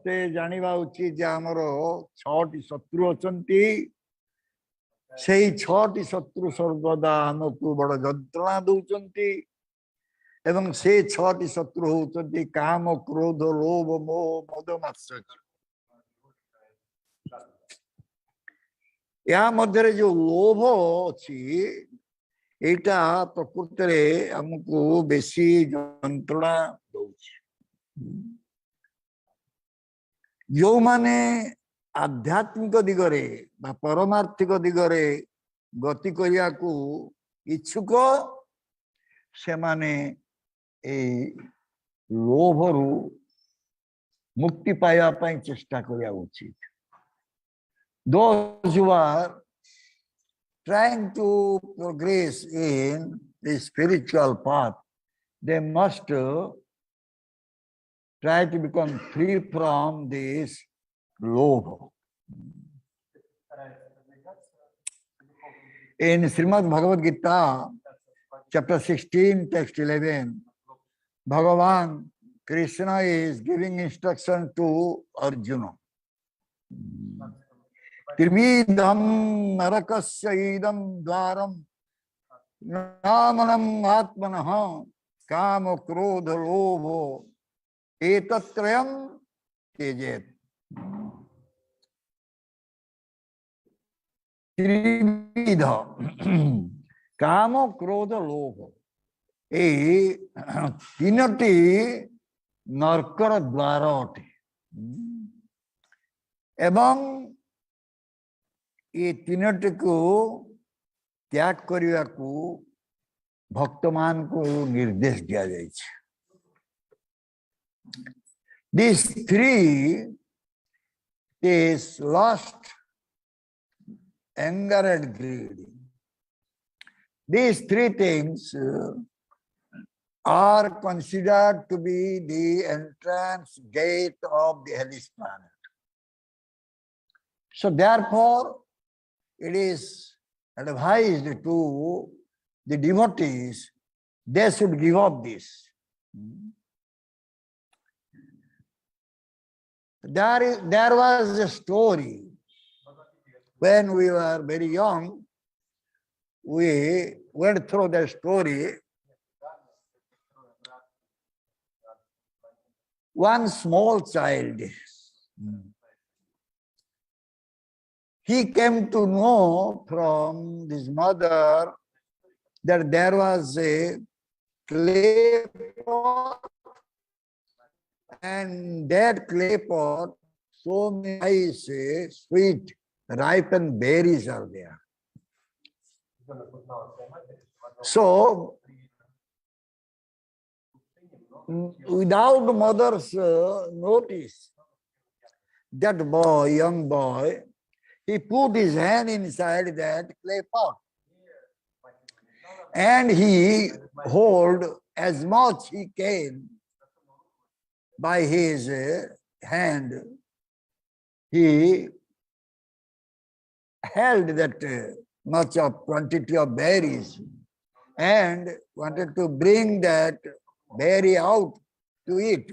समस्ते जानिबा उचित जे हमर 6टी शत्रु अछंती सेई 6टी शत्रु सर्वदा हमकु बड़ जंत्रणा दउचंती एवं से 6टी शत्रु होचंती काम क्रोध लोभ मोह मद मात्सर्य या मध्य जो लोभ अच्छी एटा प्रकृत रे हमको बेसी जंत्रणा दउछि जो माने आध्यात्मिक दिगरे बा परमार्थिक दिगरे गति करिया को इच्छुक से माने ए लोभरु मुक्ति पाया पई चेष्टा करिया उचित those who are trying to progress in the spiritual path they must try to become free from this lobha. In Srimad Bhagavad Gita, chapter 16, text 11, Bhagavan Krishna is giving instruction to Arjuna. Trividham narakasya idam dvaram namanam atmanaha kama krodha lobho etatrayam tejet. Trividha काम क्रोध लोभ ए तीनटी नरकर द्वार अटे एवं ये तीनटी को त्याग करने को भक्त मान को निर्देश दिया जाए These three is lust, anger and greed. These three things are considered to be the entrance gate of the hellish planet. So therefore, it is advised to the devotees, they should give up this. There was a story when we were very young. We went through the story. One small child, he came to know from his mother that there was a clay pot, and that clay pot, so many nice, sweet, ripened berries are there. So, without mother's notice, that boy, young boy, he put his hand inside that clay pot and he hold as much he can by his hand. He held that much of quantity of berries and wanted to bring that berry out to eat.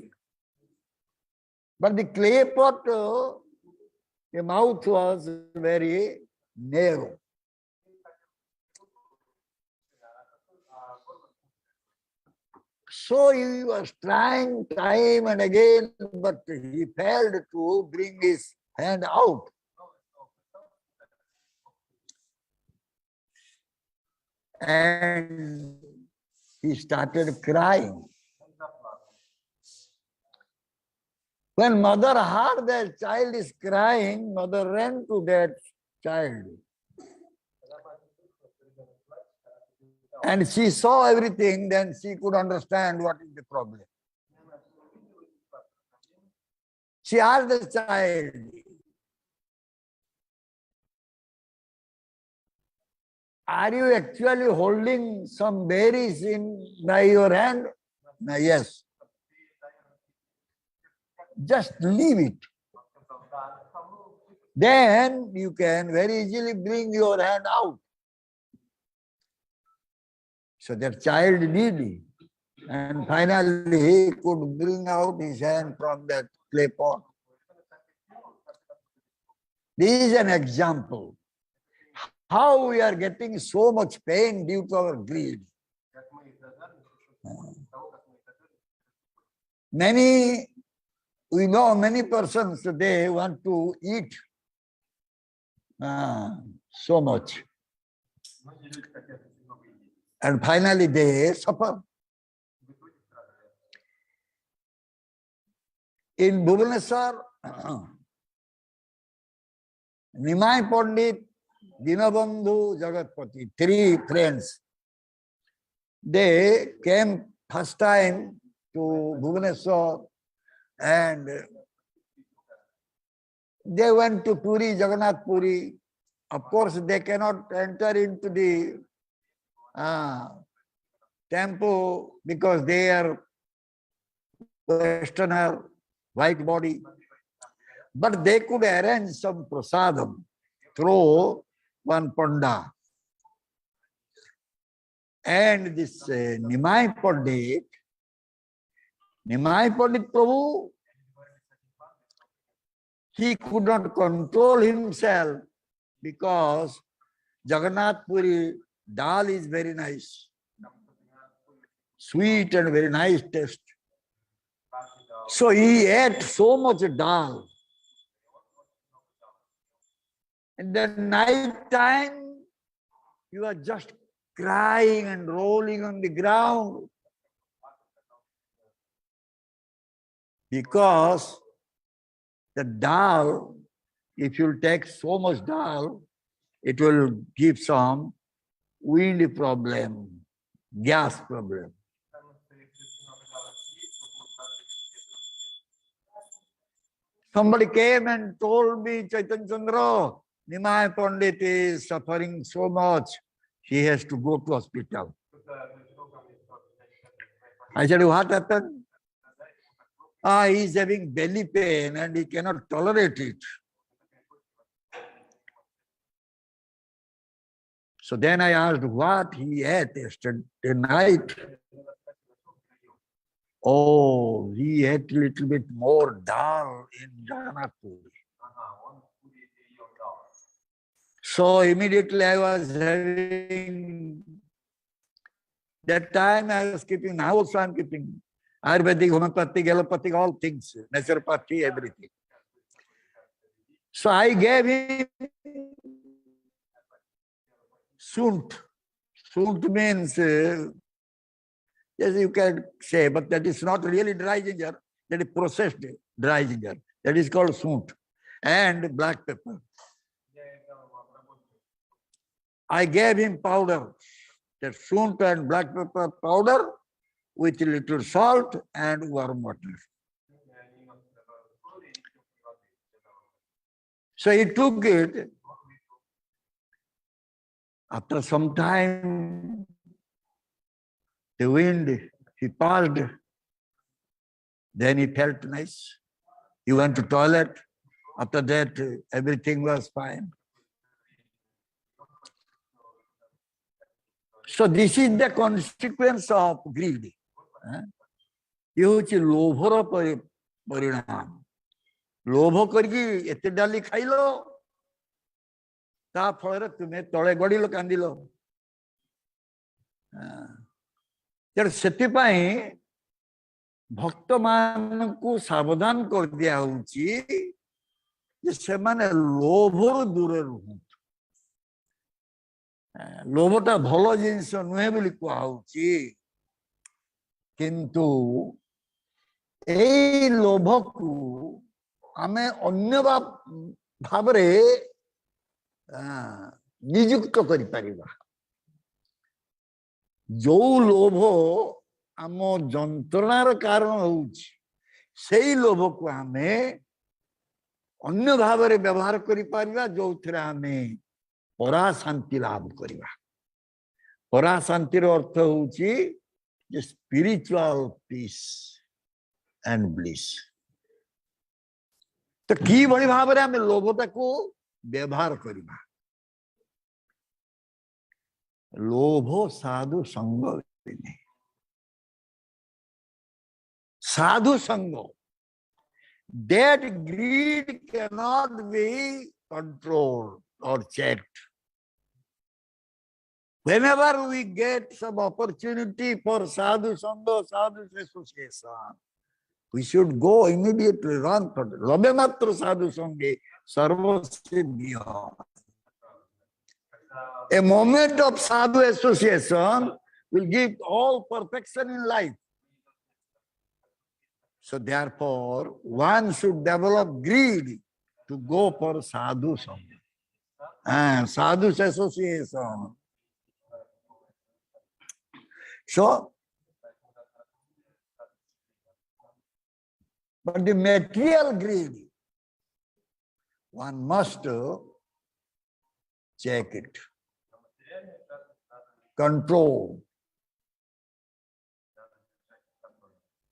But the clay pot, the mouth was very narrow. So he was trying time and again, but he failed to bring his hand out. And he started crying. When mother heard that child is crying, mother ran to that child. And she saw everything, then she could understand what is the problem. She asked the child, are you actually holding some berries by your hand? No, yes. Just leave it. Then you can very easily bring your hand out. So that child did it. And finally he could bring out his hand from that clay pot. This is an example how we are getting so much pain due to our greed. We know many persons, they want to eat so much. And finally they suffer. In Bhubaneswar, Nimai Pandit, Dinabandhu, Jagatpati, three friends, they came first time to Bhubaneswar and they went to Puri, Jagannath Puri. Of course, they cannot enter into the temple because they are Westerner, white body. But they could arrange some prasadam through one panda. And this Nimai Pandit Prabhu, he could not control himself because Jagannath Puri dal is very nice, sweet and very nice taste. So he ate so much dal. In the night time, he was just crying and rolling on the ground because the dal, if you take so much dal, it will give some wind problem, gas problem. Somebody came and told me, Chaitanya Chandra, Nimai Pandit is suffering so much, he has to go to hospital. I said, what happened? He is having belly pain and he cannot tolerate it. So then I asked what he ate yesterday night. Oh, he ate a little bit more dal in Jagannath Puri. So immediately I was having, that time I was keeping, now also I am keeping Ayurvedic, homeopathic, allopathic, all things, naturopathy, everything. So I gave him sunt. Sunt means, yes, you can say, but that is not really dry ginger, that is processed dry ginger. That is called sunt. And black pepper. I gave him powder, that sunt and black pepper powder with a little salt and warm water. So he took it. After some time, the wind, he passed. Then he felt nice. He went to toilet. After that, everything was fine. So this is the consequence of greed. ये होची लोभर परिणाम. लोभ करके एते डाली खाइलो, ता फଳରେ तुमे तळे गडिलो कांदिलो. ସେଥିପାଇଁ ଭକ୍ତ ମାନଙ୍କୁ ସାବଧାନ କରିଦିଆ ହଉଛି ଯେ ସେମାନେ ଲୋଭରୁ ଦୂରରେ ରୁହନ୍ତୁ. ଲୋଭଟା ଭଲ ଜିନିଷ ନୁହେଁ ବୋଲି କୁହାହଉଛି, କିନ୍ତୁ ଏଇ ଲୋଭକୁ ଆମେ ଅନ୍ୟ ଭାବରେ ନିଯୁକ୍ତ କରିପାରିବା. ଯୋଉ ଲୋଭ ଆମ ଯନ୍ତ୍ରଣାର କାରଣ ହଉଛି, ସେଇ ଲୋଭକୁ ଆମେ ଅନ୍ୟ ଭାବରେ ବ୍ୟବହାର କରିପାରିବା, ଯୋଉଥିରେ ଆମେ ପରାଶାନ୍ତି ଲାଭ କରିବା. ପରାଶାନ୍ତିର ଅର୍ଥ ହଉଛି ଯେ ସ୍ପିରିଚୁଆଲ ପିସ୍ and bliss. ତ କିଭଳି ଭାବରେ ଆମେ ଲୋଭଟାକୁ ବ୍ୟବହାର କରିବା? लोभ साधु संग नहीं. साधु संग, that greed cannot be controlled or checked. Whenever we get some opportunity for sadhu sangha, sadhu association, we should go immediately run for it. Labhe matra sadhu sange sarva siddhya. A moment of sadhu association will give all perfection in life. So therefore, one should develop greed to go for sadhu sangha. Sadhu association. So, but the material greed, one must check it, control.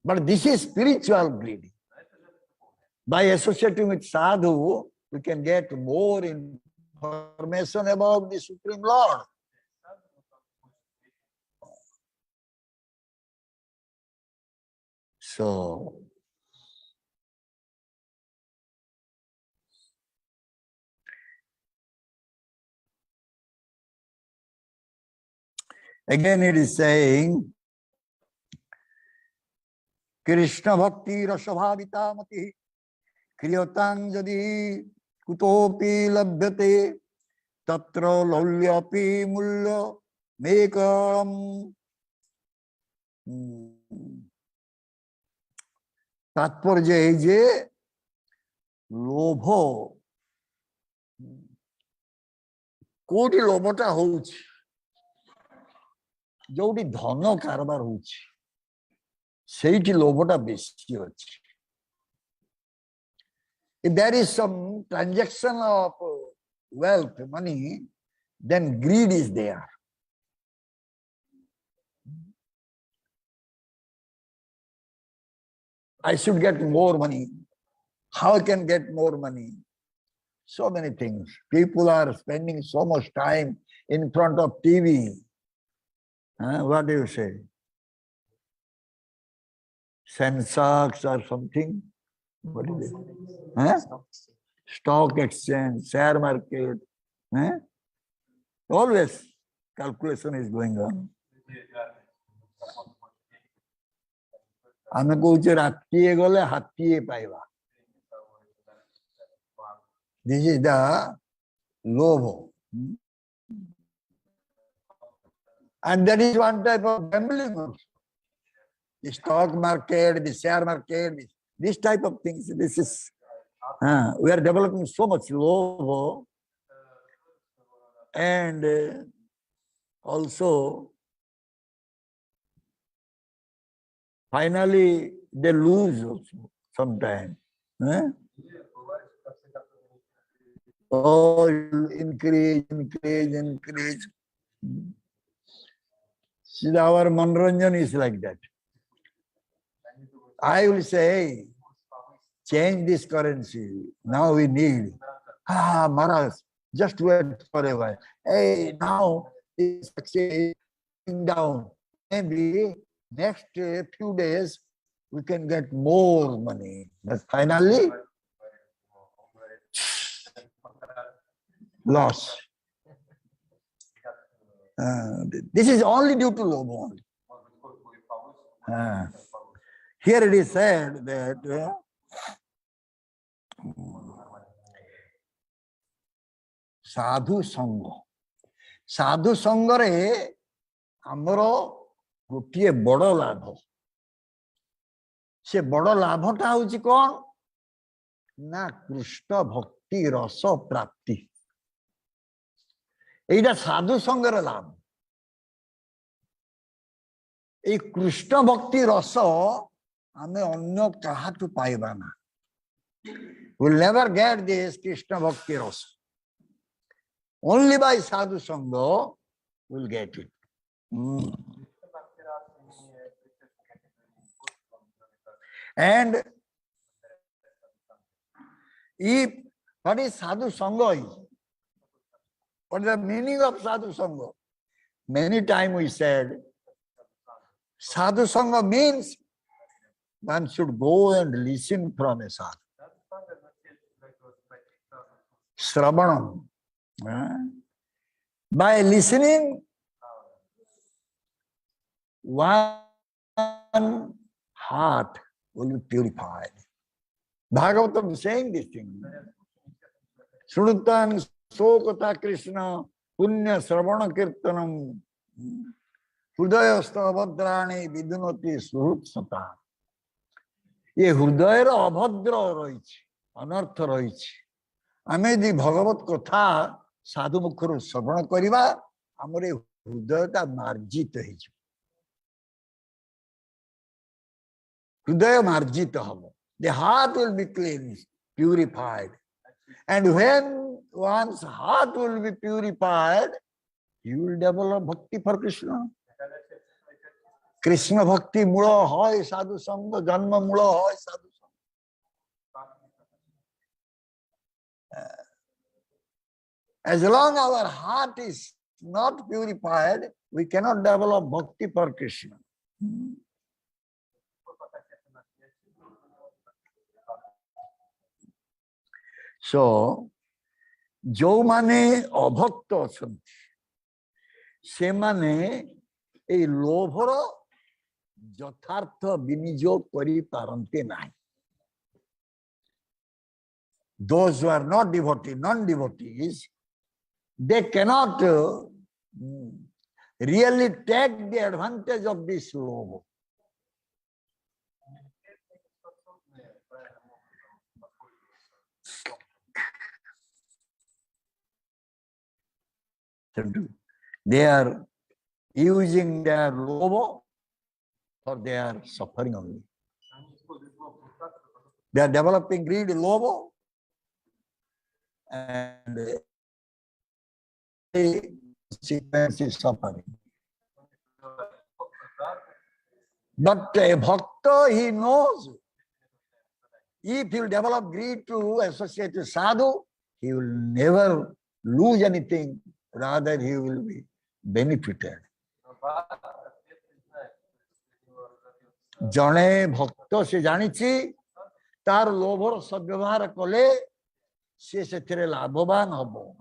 But this is spiritual greed. By associating with sadhu, we can get more information about the Supreme Lord. So, again it is saying, Krishna bhakti rasabhavita mati kriyatang jadi kutopi labhyate tatra laulyapi mulya mekam. तात्पर्य है जे लोभ कोटी लोभटा होउछि जोटी धन कारबार होउछि सेठी लोभटा बेसी अछि. If there is some transaction of wealth, money, then greed is there. I should get more money. How I can get more money? So many things. People are spending so much time in front of TV. What do you say? Sensex or something? What is it? Stock exchange, share market. Always calculation is going on. आमे कहूचे रातिए गले हाथिए पाइबा. This is the lovo. And that is one type of gambling also. The stock market, the share market, this type of things, this is, we are developing so much lovo. And also, finally, they lose also sometimes. Oh, increase. See, our Manoranjan is like that. I will say, change this currency. Now we need. Maharaj, just wait for a while. Hey, now it's down. Maybe next few days, we can get more money. But finally, loss. This is only due to lobo. Here it is said that sadhu sangare amaro गोटे बड़ लाभ से बड़ लाभटा हूँ कौन ना कृष्ण भक्ति रस प्राप्ति एटा साधु संगर लाभ. ए कृष्ण भक्ति रस आमे अन्य काहाटू पाइबा ना. We'll never get this Krishna bhakti rasa. Only by sadhu sangha we'll get it. And if what is sadhu sangha? What is the meaning of sadhu sangha? Many times we said sadhu sangha means one should go and listen from a sadhu. Sravanam. By listening, one heart will be purified. Bhagavatam is saying this thing. Srutan Sokata Krishna Punya Sravana Kirtanam Hudayasta Abhadrani Vidunati Surutsata. ये हृदय अभद्र रही अनर्थ रही आम यदि भगवत कथा साधु मुखर श्रवण करवा आमर हृदयटा मार्जित हृदय मार्जित हम the heart will be cleansed purified and when one's heart will be purified you will develop bhakti for Krishna. Krishna भक्ति मूल है साधु संग जन्म मूल है साधु संग. As long as our heart is not purified, we cannot develop bhakti for Krishna. So, जो माने अभक्त अछंती से माने ए लोभर यथार्थ विनियोग करि पारंते नाही. Those who are not devotee, non-devotees, they cannot really take the advantage of this love. They are using their love for their suffering only. They are developing greed, love, and the consequence is suffering. But a bhakta, he knows if he will develop greed to associate with sadhu, he will never lose anything, rather he will be benefited. जने भक्त से जानिछि तार लोभर सद्व्यवहार कले से सेथिरे लाभवान हबो.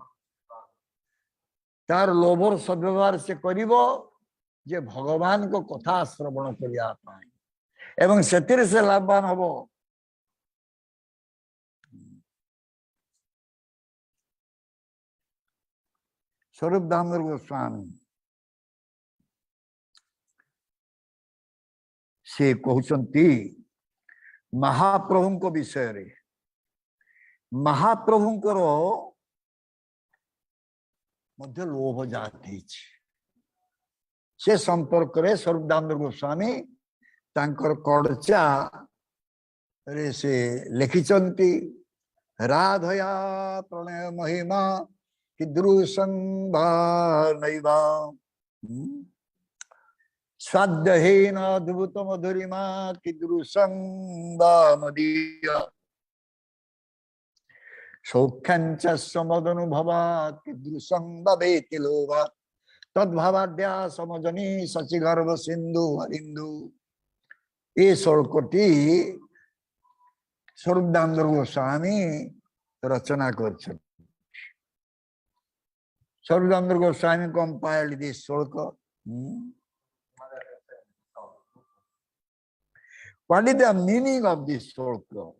तार लोभर सद्व्यवहार से करिवो जे भगवान को कथा श्रवण करिया पाए एवं सेथिरे से लाभवान हबो. स्वरूप दामोदर गोस्वामी से कहते महाप्रभु को विषय रे महाप्रभुंकर मध्य लोभ जाती से संपर्क रे स्वरूप दामोदर गोस्वामी तांकर कड़चा रे से लिखिचंती राधया प्रणय महिमा किदृशं वा नैवा स्वाद्यहीन अद्भुत मधुरिमा किदृशं वा मदीय सौख्यञ्च समदनुभवात् किदृशं भवेति लोभात् तद्भावाद्या समजनी शशिगर्भ सिंधु हरिंदु. ये श्लोकटी स्वरूप दामोदर गोस्वामी रचना कर. स्वरूप Damodar Goswami compiled this shloka. What is the meaning of this shloka?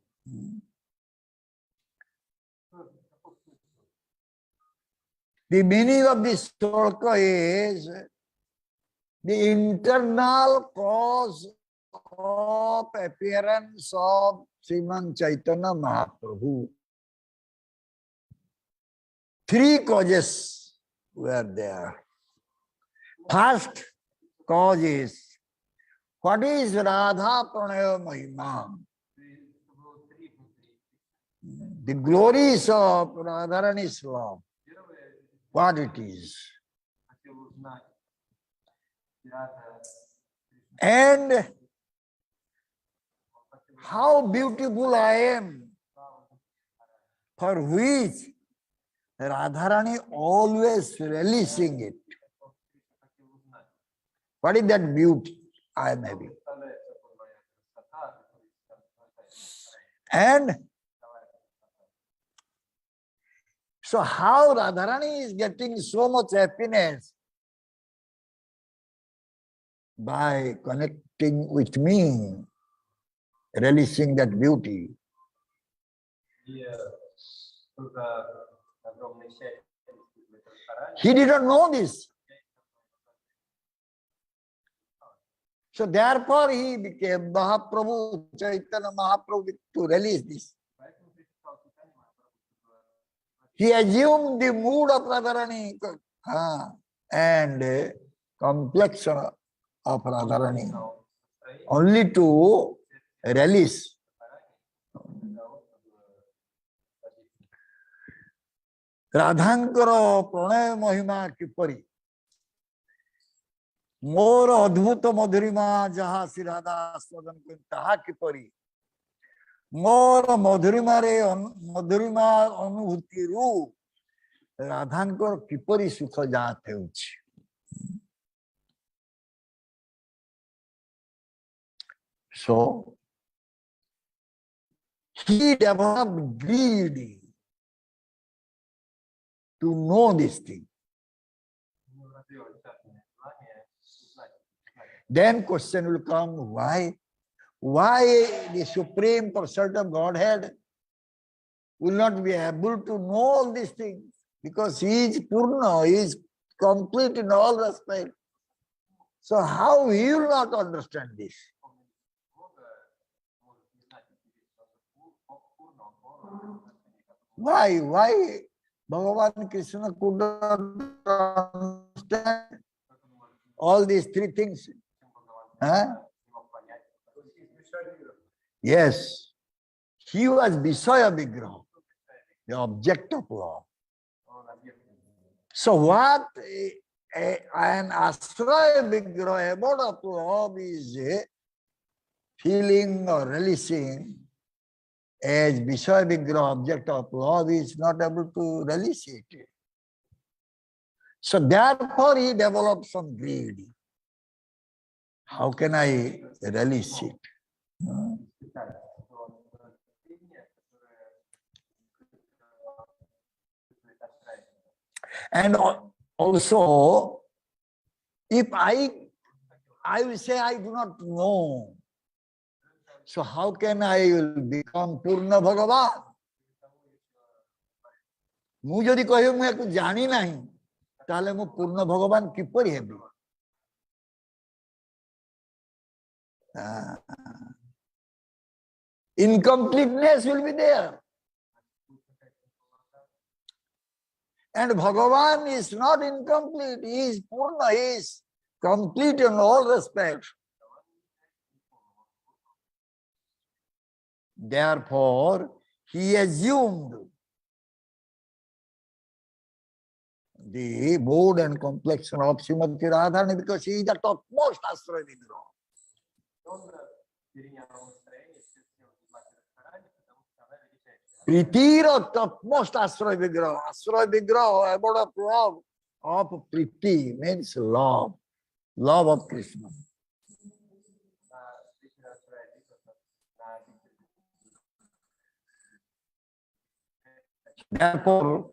The meaning of this shloka is the internal cause of appearance of Sriman Chaitanya Mahaprabhu. Three causes were there. First cause is, what is Radha Pranaya Mahima? The glories of Radharani's love. What it is. And how beautiful I am, for which Radharani always relishing it. What is that beauty I am having? And So how Radharani is getting so much happiness? By connecting with me, relishing that beauty. He didn't know this. So therefore he became Mahaprabhu, Chaitanya Mahaprabhu, to release this. He assumed the mood of Radharani and complexion of Radharani only to release. Radhankara pranay mahima kipari मोर अद्भुत मधुरिमा जहा श्री राधा आस्वादन कहा किपरि मोर मधुरिमा अनुभूति रु राधांकर किपरि सुख जात हेउछि. So he developed greed to know this thing. Then question will come, why? Why the Supreme Person of Godhead will not be able to know all these things? Because he is Purna, he is complete in all respects. So how he will not understand this? Why? Why Bhagavan Krishna could not understand all these three things? Huh? Yes, he was Visaya Vigraha, the object of love. So what an Asraya Vigraha, abode of love, is feeling or relishing, as Visaya Vigraha, object of love, is not able to relish it. So therefore he developed some greed. How can I relish it? And also, if I will say I do not know, so how can I become Purna Bhagavan? Mu jodi kahibi mu yaku jani nahi, tahale mu Purna Bhagavan kipari hebi? Incompleteness will be there. And Bhagavan is not incomplete, he is Purna, he is complete in all respects. Therefore, he assumed the mode and complexion of Srimati Radharani because she is the topmost Asraya Vigraha. Pritira topmost Asraya Vigraha. Asraya Vigraha, abode of love of Priti, means love. Love of Krishna. Therefore,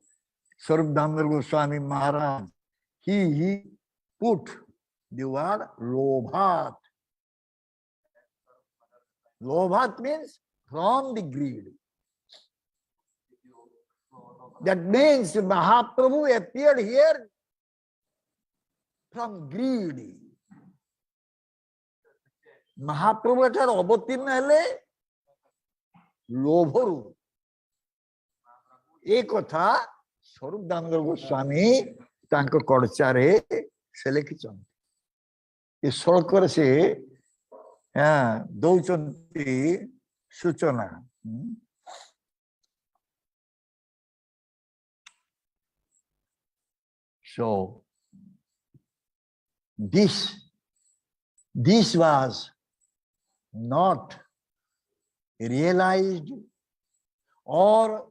Swarup Damodar Goswami Maharaj, he put the word Lobhat. Lobhat means from the greed. That means Mahaprabhu appeared here from greed. Mahaprabhu eଠାରେ ଅବତୀର୍ଣ୍ଣ ହେଲେ ଲୋଭରୁ। ଏ କଥା ସ୍ୱରୂପ ଦାମୋଦର ଗୋସ୍ୱାମୀ ତାଙ୍କ କଡଚାରେ ସେ ଲେଖିଛନ୍ତି। ଏ ଶ୍ଳୋକରେ ସେ ଦଉଛନ୍ତି ସୂଚନା। So this was not realized or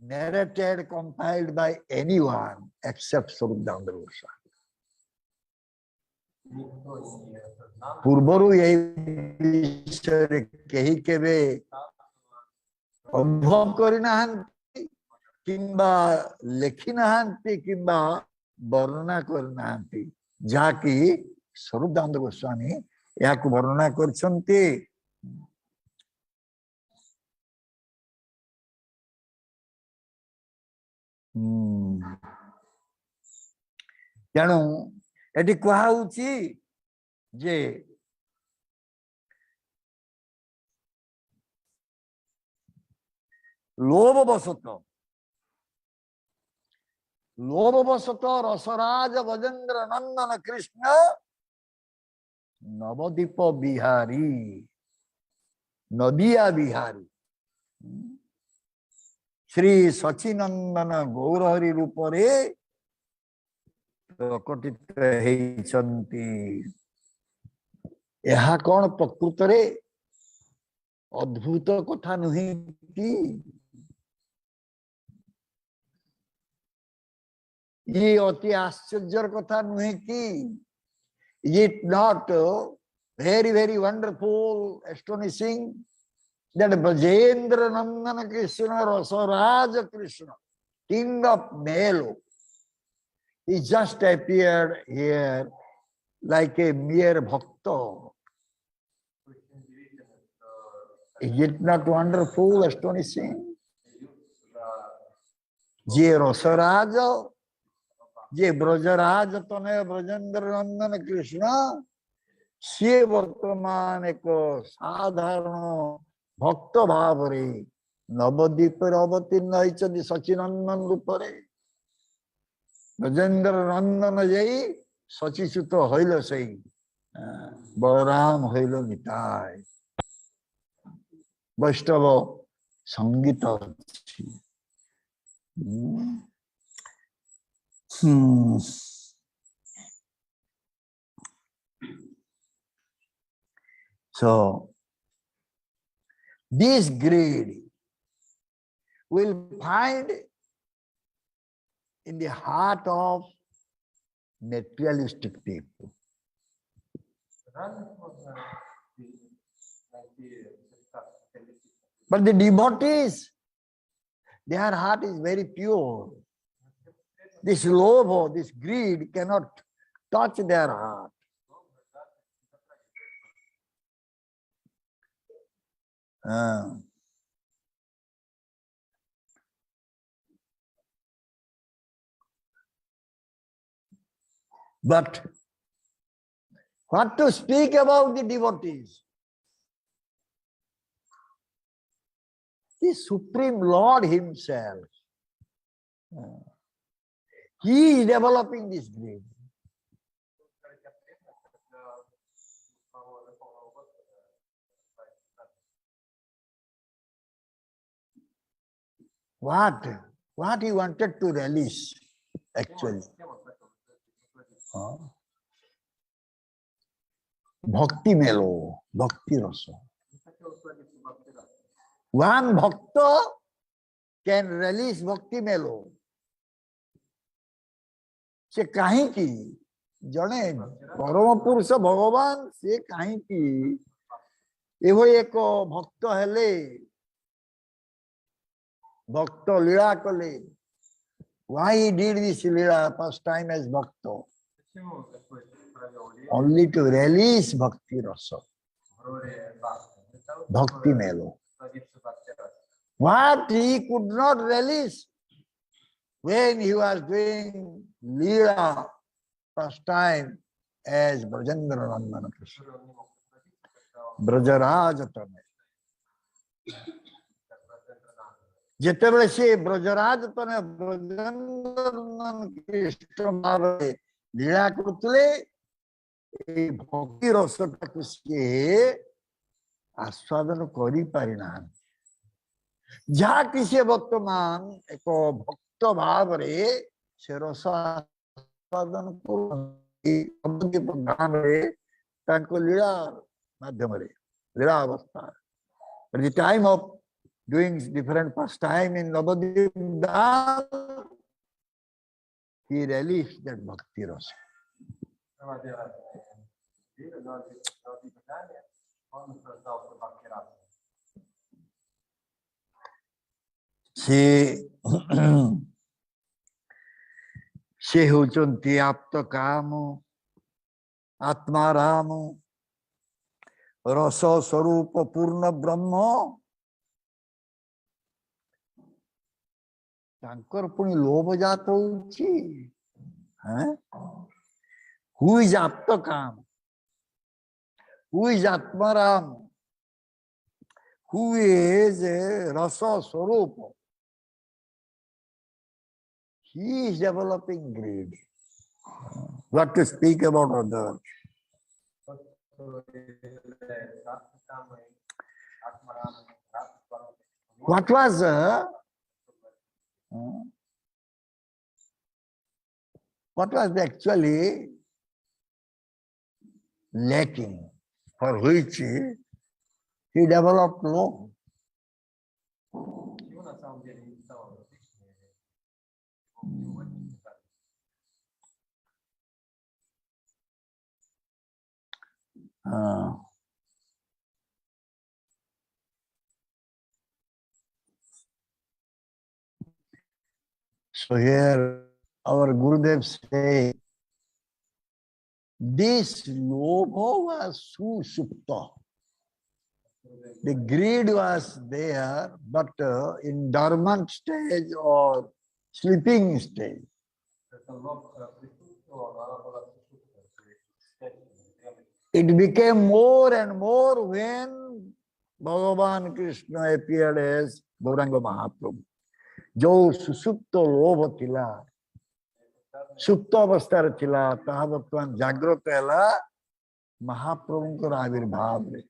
narrated, compiled by anyone except Swarup Damodar Goswami. पूर्वरु यही विषय केही केबे अनुभव करि नाहंती किंबा लेखि नहांती किंबा वर्णना करनांती जाकि स्वरूप दामोदर गोस्वामी याकु वर्णना करछन्ति। तेणु एटी कहुची जे लोभवशत रसराज गजेंद्र नंदन कृष्ण नवदीप बिहारी नदिया बिहारी श्री सचिनंदन गौरहरि रूपरे प्रकटित हेइछन्ति। यह कौन प्रकृत रे अद्भुत कथा नुहे कि ये अति आश्चर्य कथा नुहे कि it not very very wonderful astonishing that Brajendra Nandana Krishna Rasaraj Krishna king of Melo he just appeared here like a mere bhakta. Is it not wonderful, astonishing? Je Rasaraja, je Brajaraja Tane Brajendra Nandana Krishna सी वर्तमान एक साधारण भक्त भाव रे नवदीप अवतीर्ण होइछन्ति सचिनंदन रूप रे ब्रजेंद्र नंदन जई सचिसुत होइल सही बलराम होइल निताय वैष्णव संगीत अछि। So, this greed will find in the heart of materialistic people. But the devotees, their heart is very pure. This love, this greed cannot touch their heart. But what to speak about the devotees? The Supreme Lord himself, he is developing this greed. What he wanted to release, actually. Bhakti melo, bhakti rasa. One bhakta can release bhakti melo. से कहीं की जने परम पुरुष भगवान से कहीं की एवो एक भक्त हेले भक्त लीला कले why he did this lila first time as bhakta only to release bhakti rasa bhakti melo what he could not release when he was doing lila first time as Brajendra Nandana Krishna Brajaraj Tane जेतेबेले से ब्रजराज तने ब्रजेंद्र कृष्ण भावे लीला करतले ए भक्ति रसटाକୁ से आस्वादन करि पारिना जहा किसे वर्तमान एक भक्त भाव रे से रस आस्वादन करते प्रधान रे ताको लीला माध्यम रे लीला अवस्था at the time of doing different pastime in Navadvip Dham, he released that bhakti rasa. से ସେ ହେଉଛନ୍ତି ଆପ୍ତ କାମ ଆତ୍ମାରାମ ରସ ସ୍ୱରୂପ ପୂର୍ଣ୍ଣ ବ୍ରହ୍ମ ତାଙ୍କର ପୁଣି ଲୋଭ ଜାତ ହଉଛି ହୁ ଇଜ ଆପ୍ତ କାମ ହୁ is Atmaram who is rasa swarupa. He is developing greed. What to speak about others? What was actually lacking for which he developed love? So here our Gurudev say, this lobha was susupta. The greed was there, but in dormant stage or sleeping stage. It became more and more when Bhagavan Krishna appeared as Gauranga Mahaprabhu. जो सुसुप्त लोभ थिला सुप्त अवस्था थिला ताहा वर्तमान जागृत हैला महाप्रभुंकर आविर्भाव रे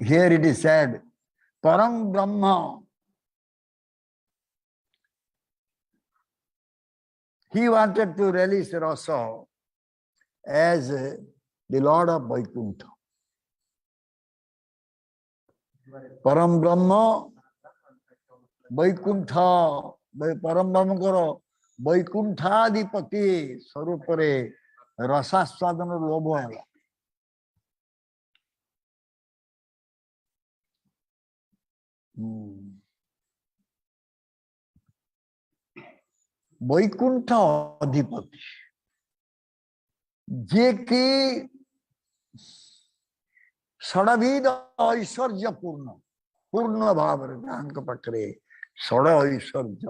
here it is said Param Brahma, he wanted to release rasa as the Lord of Vaikuntha. Param Brahma, Vaikuntha, Param Brahma karo Vaikunthaadipati Sarupare Rasaswadana Lobha hela. Vaikuntha Adhipati जे कि षडविध ऐश्वर्य पूर्ण पूर्ण भाव पाखे षड ऐश्वर्य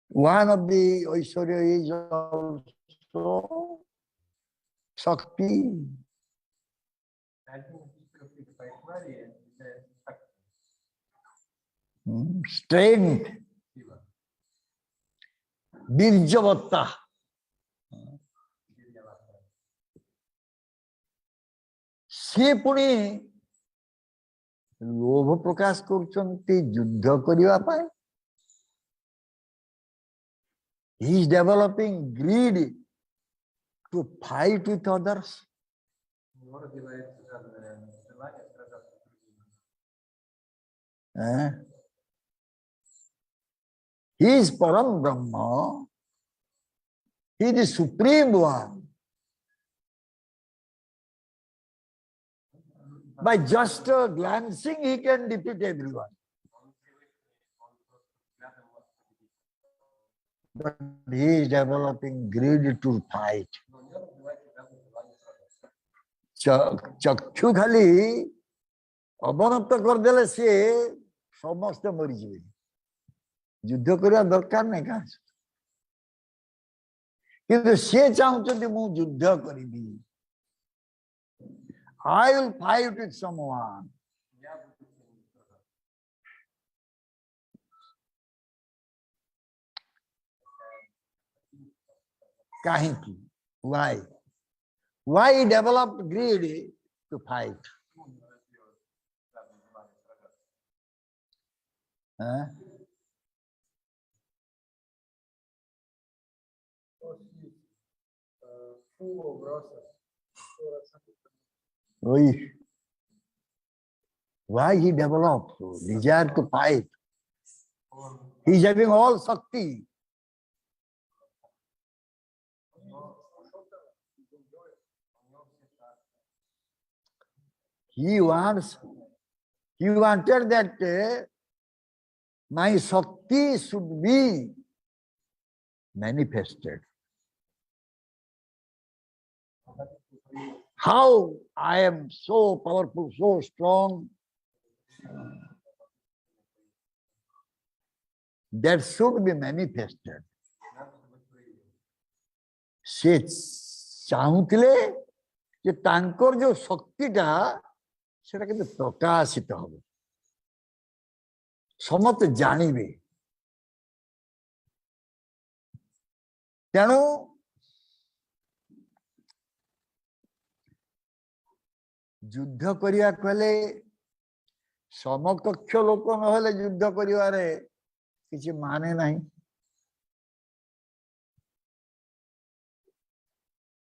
one of the Aishwarya is also Shakti. Strength, Birjavatta. से पुणी लोभ प्रकाश करछन्ति युद्ध करिवा पाए. He is developing greed to fight with others. He is Param Brahma. He is the Supreme One. By just glancing, he can defeat everyone. But he is developing greed to fight. चक्षु खाली अवनत करदेले सी समस्त मरीजे युद्ध करने दरकार नहीं क्या किंतु सी चाहते मु युद्ध करी I will fight with someone. Kahinki? Why? Why he developed greed to fight? Full of rasa. Why he developed desire to fight? He's having all Shakti. He wanted that my Shakti should be manifested. How I am so powerful, so strong. That should be manifested. से चाहूले जे तांकर जो शक्तिटा सेटा किंतु प्रकाशित हो समस्त जानिबे तेणु युद्ध करिया कहले समकक्ष लोक नहले युद्ध करिवारे किछि माने नहीं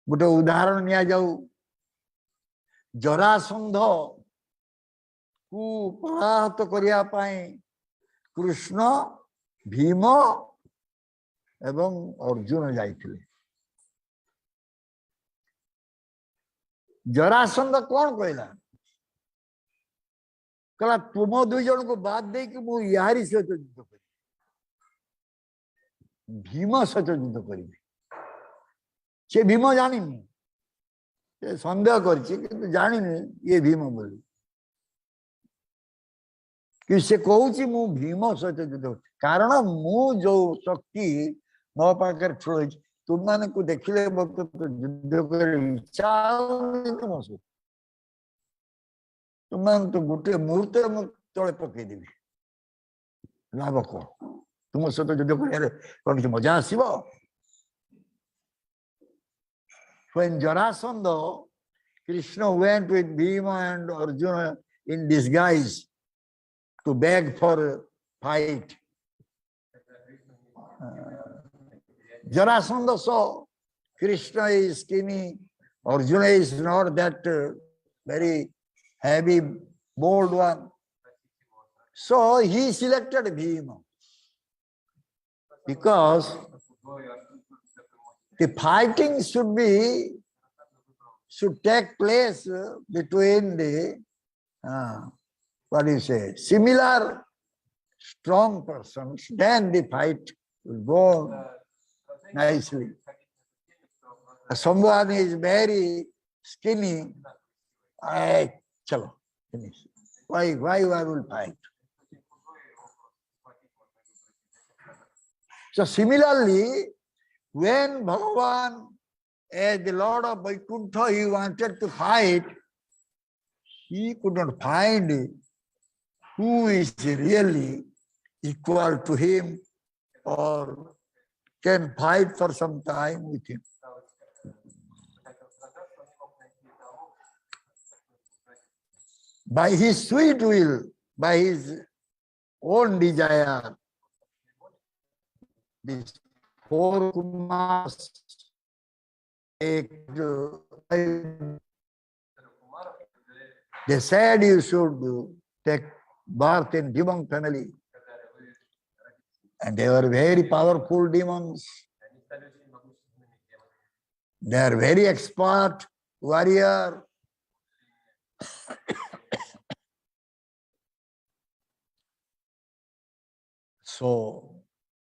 गोटे उदाहरण निया जाऊ जरासंध को पराहत करिया पाए कृष्ण भीम एवं अर्जुन जाइथिले जरासंध कौन कहला कहला तुम दुई जन को बाद दे कि मु यारी सहित युद्ध करी भीम सहित युद्ध करी से भीम जानी संदेह कर जानी ये भीम बोली कि से कहूँ मु भीम सहित युद्ध कारण मु जो शक्ति मो पाखे ठुल तुम मान को देखिले मत युद्ध कर इच्छा तुम तुम तो गोटे मुहूर्त तले पकईदेवी लाभ कौन तुम सहित युद्ध कर कौन कि मजा आसब When Jarasandha, Krishna went with Bhima and Arjuna in disguise to beg for a fight. Jarasandha saw Krishna is skinny, Arjuna is not that very heavy, bold one. So he selected Bhima because the fighting should take place between the what do you say, similar strong persons, then the fight will go nicely. Someone is very skinny, chalo, finish. Why I will fight? So similarly, when Bhagavan, as the Lord of Vaikuntha, he wanted to fight, he could not find who is really equal to him or can fight for some time with him. By his sweet will, by his own desire, this four Kumars, they said you should take birth in demon family. And they were very powerful demons. They are very expert warrior. So,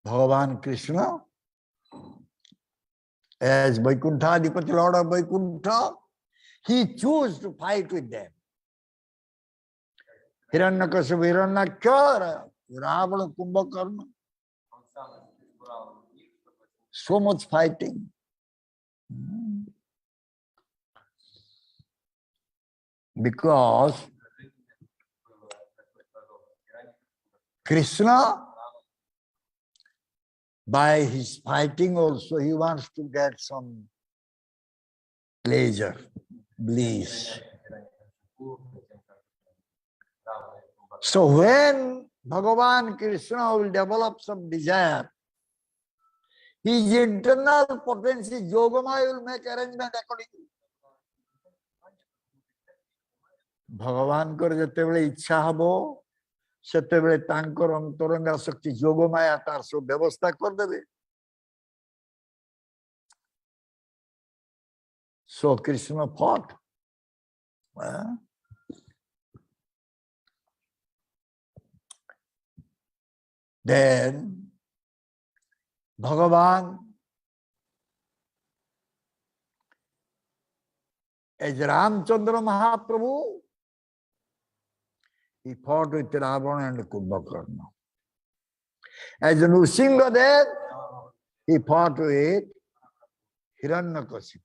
Bhagavan Krishna, as Vaikuntha, the Lord of Vaikuntha, he chose to fight with them. Hiranyakashipu, Hiranyaksha, Ravana, Kumbhakarna. So much fighting. Because Krishna, by his fighting also, he wants to get some pleasure, bliss. So when Bhagavan Krishna will develop some desire, his internal potency, Yogamaya, will make arrangement accordingly. भगवान को जितेबले इच्छा हम सेतेबले तांकर अंतरंगा शक्ति जोग माया तार सब व्यवस्था कर देबे। So Krishna fought. Then Bhagavan, as Ramchandra Mahaprabhu, he fought with Ravana and Kumbhakarna. As Nrsimhadev, he fought with Hiranyakashipu.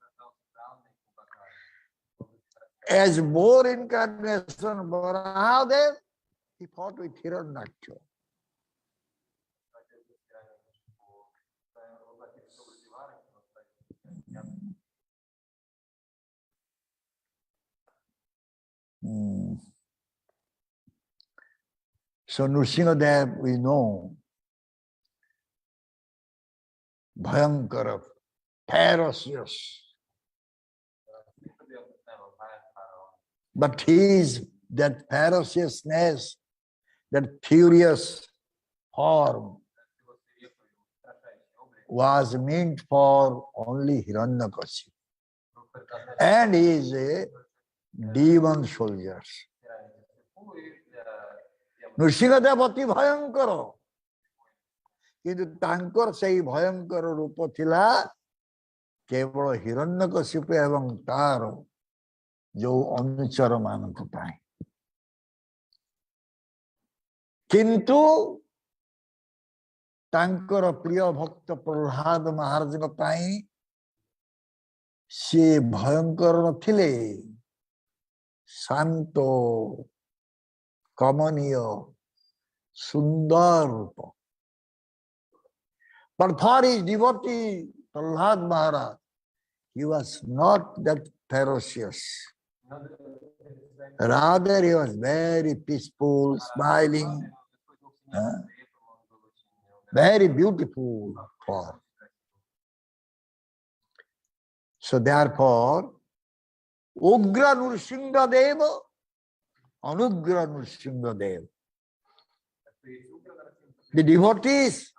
As more incarnation Varahadev, he fought with Hiranyaksha. So Nrsimhadev, we know, Bhayankara, ferocious. But that ferociousness, that furious form was meant for only Hiranyakashipu. And he is a demon soldier. Nrsimhadev अति भयंकर किंतु तांकर सही भयंकर रूप थिला केवल हिरण्यकशिपु एवं तार जो अनुचर मानक पाए। किंतु तांकर प्रिय भक्त प्रहलाद महाराज पाई से भयंकर नथिले, शांत कमनीय सुंदर रूप। But for his devotee Prahlad Maharaj, he was not that ferocious. Rather, he was very peaceful, smiling, very beautiful form. So therefore, Ugra Nrsimhadev, Anugra Nrsimhadev. The devotees,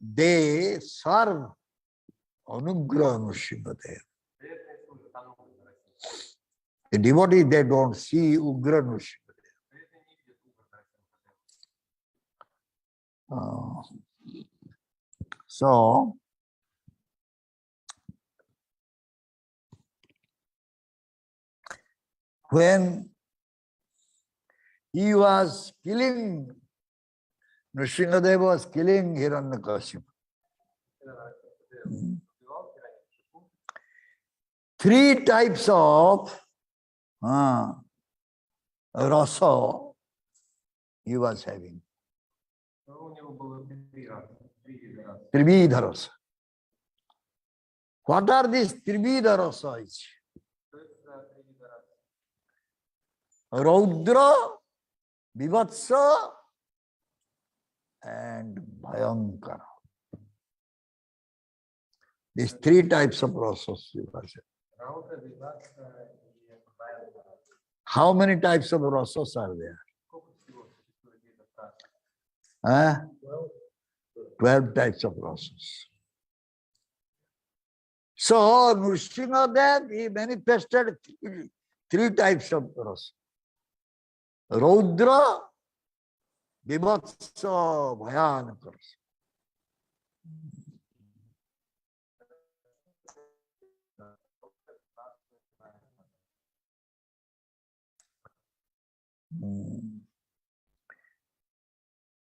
they serve Anugra Nrsimhadev. The devotees, they don't see Ugra Nrsimhadev. So, when he was killing, Nrsimhadev was killing Hiranyakashipu. Three types of rasa he was having. Trividha rasa. What are these Trividha rasas? Raudra, Vivatsa, and Bhayankara. These three types of rasas he was having. How many types of rasas are there? 12 types of rasas. So, Nrsimhadev, he manifested three types of rasas. Raudra, Vivatsa, Bhayanaka rasa.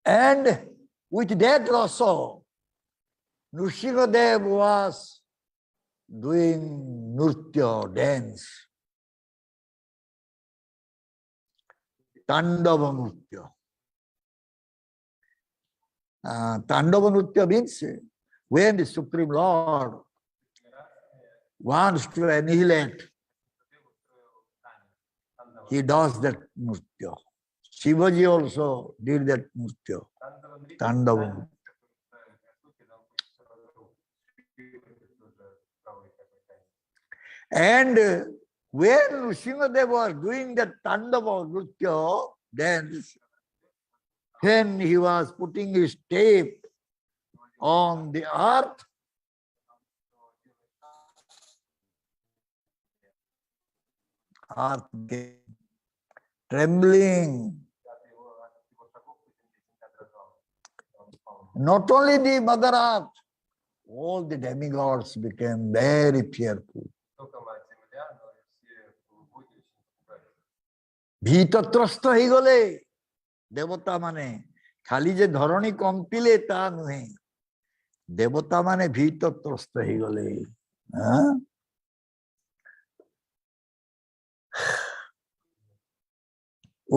And with that rasa, Nrsimhadev was doing nritya, dance, Tandava nritya. Tandava nritya means when the Supreme Lord wants to annihilate, he does that nritya. Shivaji also did that nritya, Tandava. And When Nrsimhadev was doing that Tandava Nritya dance, when he was putting his tape on the earth, earth trembling. Not only the Mother Earth, all the demigods became very fearful. भीतत्रस्त ही गले देवता माने खाली जे धरणी कंपिले ता नुहे देवता माने भीतत्रस्त ही गले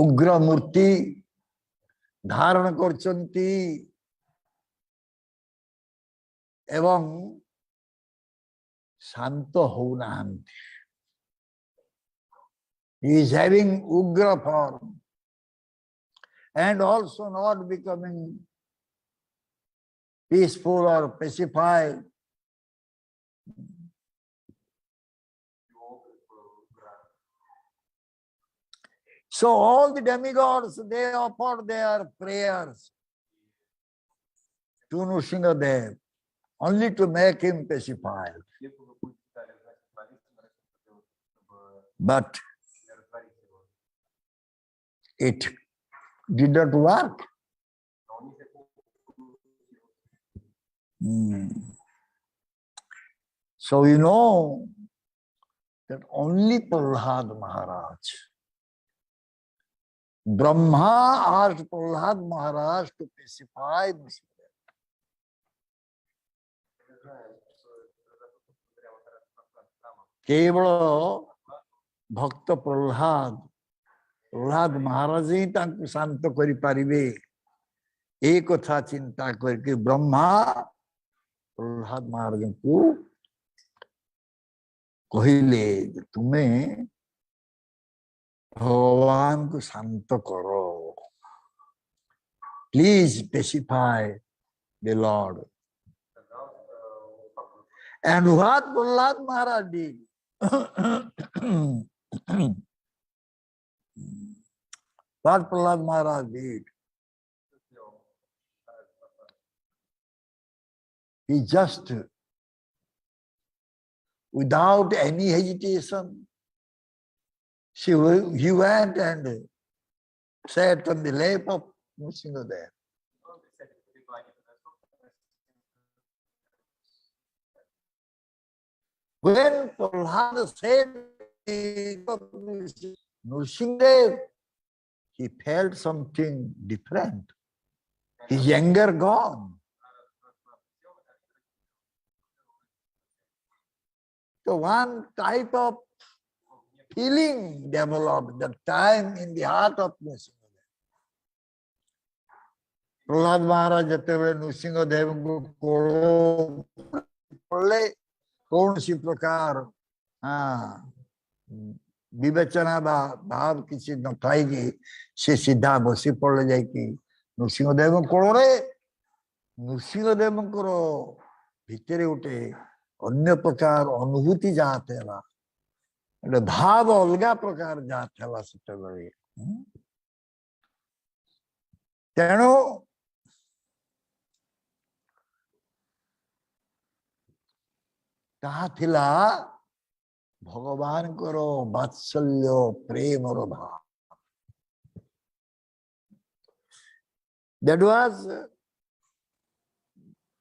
उग्र मूर्ति धारण करचंती एवं शांत होउनांती. He is having ugra form and also not becoming peaceful or pacified. So all the demigods, they offer their prayers to Nrsimhadev only to make him pacified. But it did not work. So you know that only Prahlad Maharaj, Brahma asked Prahlad Maharaj to pacify Nrsimhadev. केवल भक्त प्रहलाद महाराज ही तांको शांत करि पारिबे एक कथा चिंता करके ब्रह्मा प्रहलाद महाराज को कहिले तुम्हें भगवान को शांत करो, please pacify the Lord. And what Prahlad Maharaj did? What Prahlad Maharaj did? He just, without any hesitation, he went and sat on the lap of Nrsimhadev. When Prahlad said Nrsimhadev, he felt something different. His anger gone. So one type of feeling developed that time in the heart of Nrsimhadev. Prahlad Maharaj जेतेबेले नृसिंहदेव को पढ़ले कौन सी प्रकार विवेचना भाव किसी न Thai कि से सीधा बसी पड़े जाए कि नृसिंहदेव कोଳରେ नृसिंहदेव भितर गोटे अन्य प्रकार अनुभूति जहाँ था भाव अलगा प्रकार जहाँ था से तेणु कहा थिला भगवान करो वात्सल्य प्रेम और भाव. That was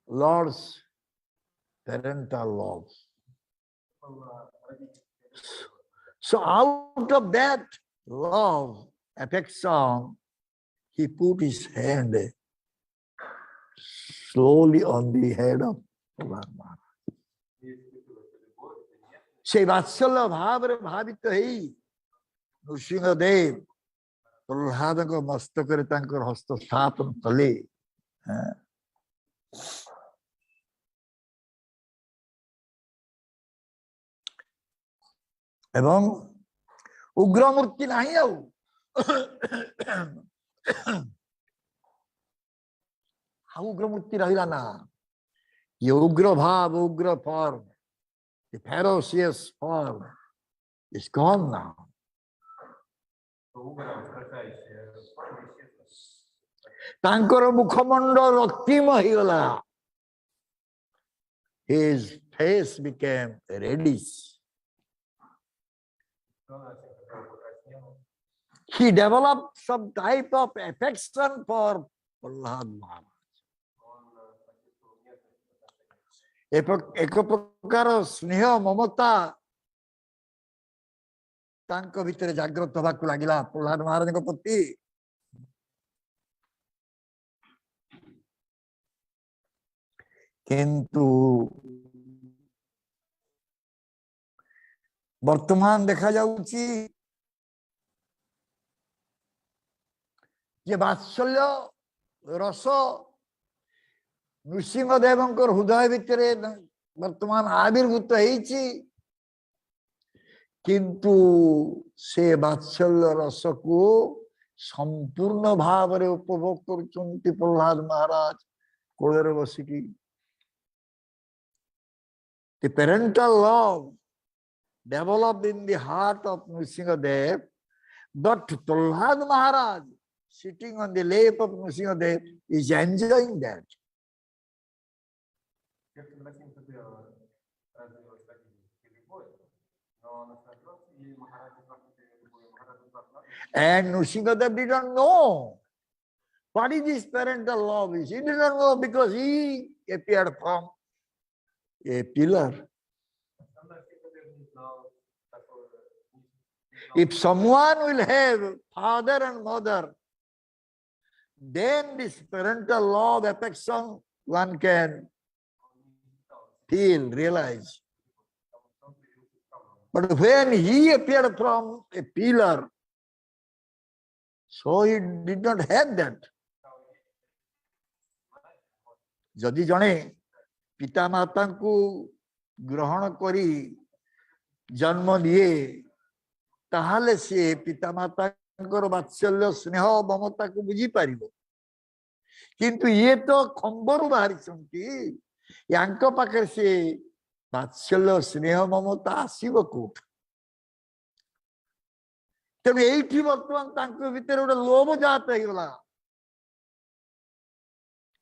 Lord's parental love. So out of that love, affection, he put his hand slowly on the head of Prahlad Maharaj. से वात्सल्य भाव भावित ही नृसिंहदेव प्रहलाद को मस्तक हस्त स्थापन कले. एवं उग्र मूर्ति नहीं आउ उग्र मूर्ति रहिला ना. ये उग्र भाव, उग्र form, the ferocious form It's gone now. ତାଙ୍କର ମୁଖମଣ୍ଡଳ ରକ୍ତିମ ହେଇଗଲା. His face became reddish. He developed some type of affection for Prahlad Maharaj. ଏକ ପ୍ରକାର ସ୍ନେହ ମମତା ତାଙ୍କ ଭିତରେ ଜାଗ୍ରତ ହେବାକୁ ଲାଗିଲା ପ୍ରହ୍ଲାଦ ମହାରାଜଙ୍କ ପ୍ରତି. କିନ୍ତୁ ବର୍ତ୍ତମାନ ଦେଖାଯାଉଛି ଯେ ବାତ୍ସଲ୍ୟ ରସ ନୃସିଂହଦେବଙ୍କର ହୃଦୟ ଭିତରେ ବର୍ତ୍ତମାନ ଆବିର୍ଭୂତ ହେଇଛି. କିନ୍ତୁ ସେ ବାତ୍ସଲ୍ୟ ରସକୁ ସମ୍ପୂର୍ଣ୍ଣ ଭାବରେ ଉପଭୋଗ କରୁଛନ୍ତି ପ୍ରହ୍ଲାଦ ମହାରାଜ କୋଳରେ ବସିକି. The parental love developed in the heart of Nrsimhadev, but Prahlad Maharaj sitting on the lap of Nrsimhadev is enjoying that. And Nrsimhadev didn't know what is this parental love is. He didn't know because he appeared from a pillar. If someone will have father and mother, then this parental love, affection, one can feel, realize. But when he appeared from a pillar, so he did not have that. Jadi jane पिता माता को ग्रहण करी जन्म दिए ताहले से पिता माता वात्सल्य स्नेह ममता को बुझी पारिबो. किंतु ये तो खंबरु बाहरी यांक पाखे से वात्सल्य स्नेह ममता आसीबो कोठ. तेणु एठी वर्तमान भितर गोटे लोभ जात होगा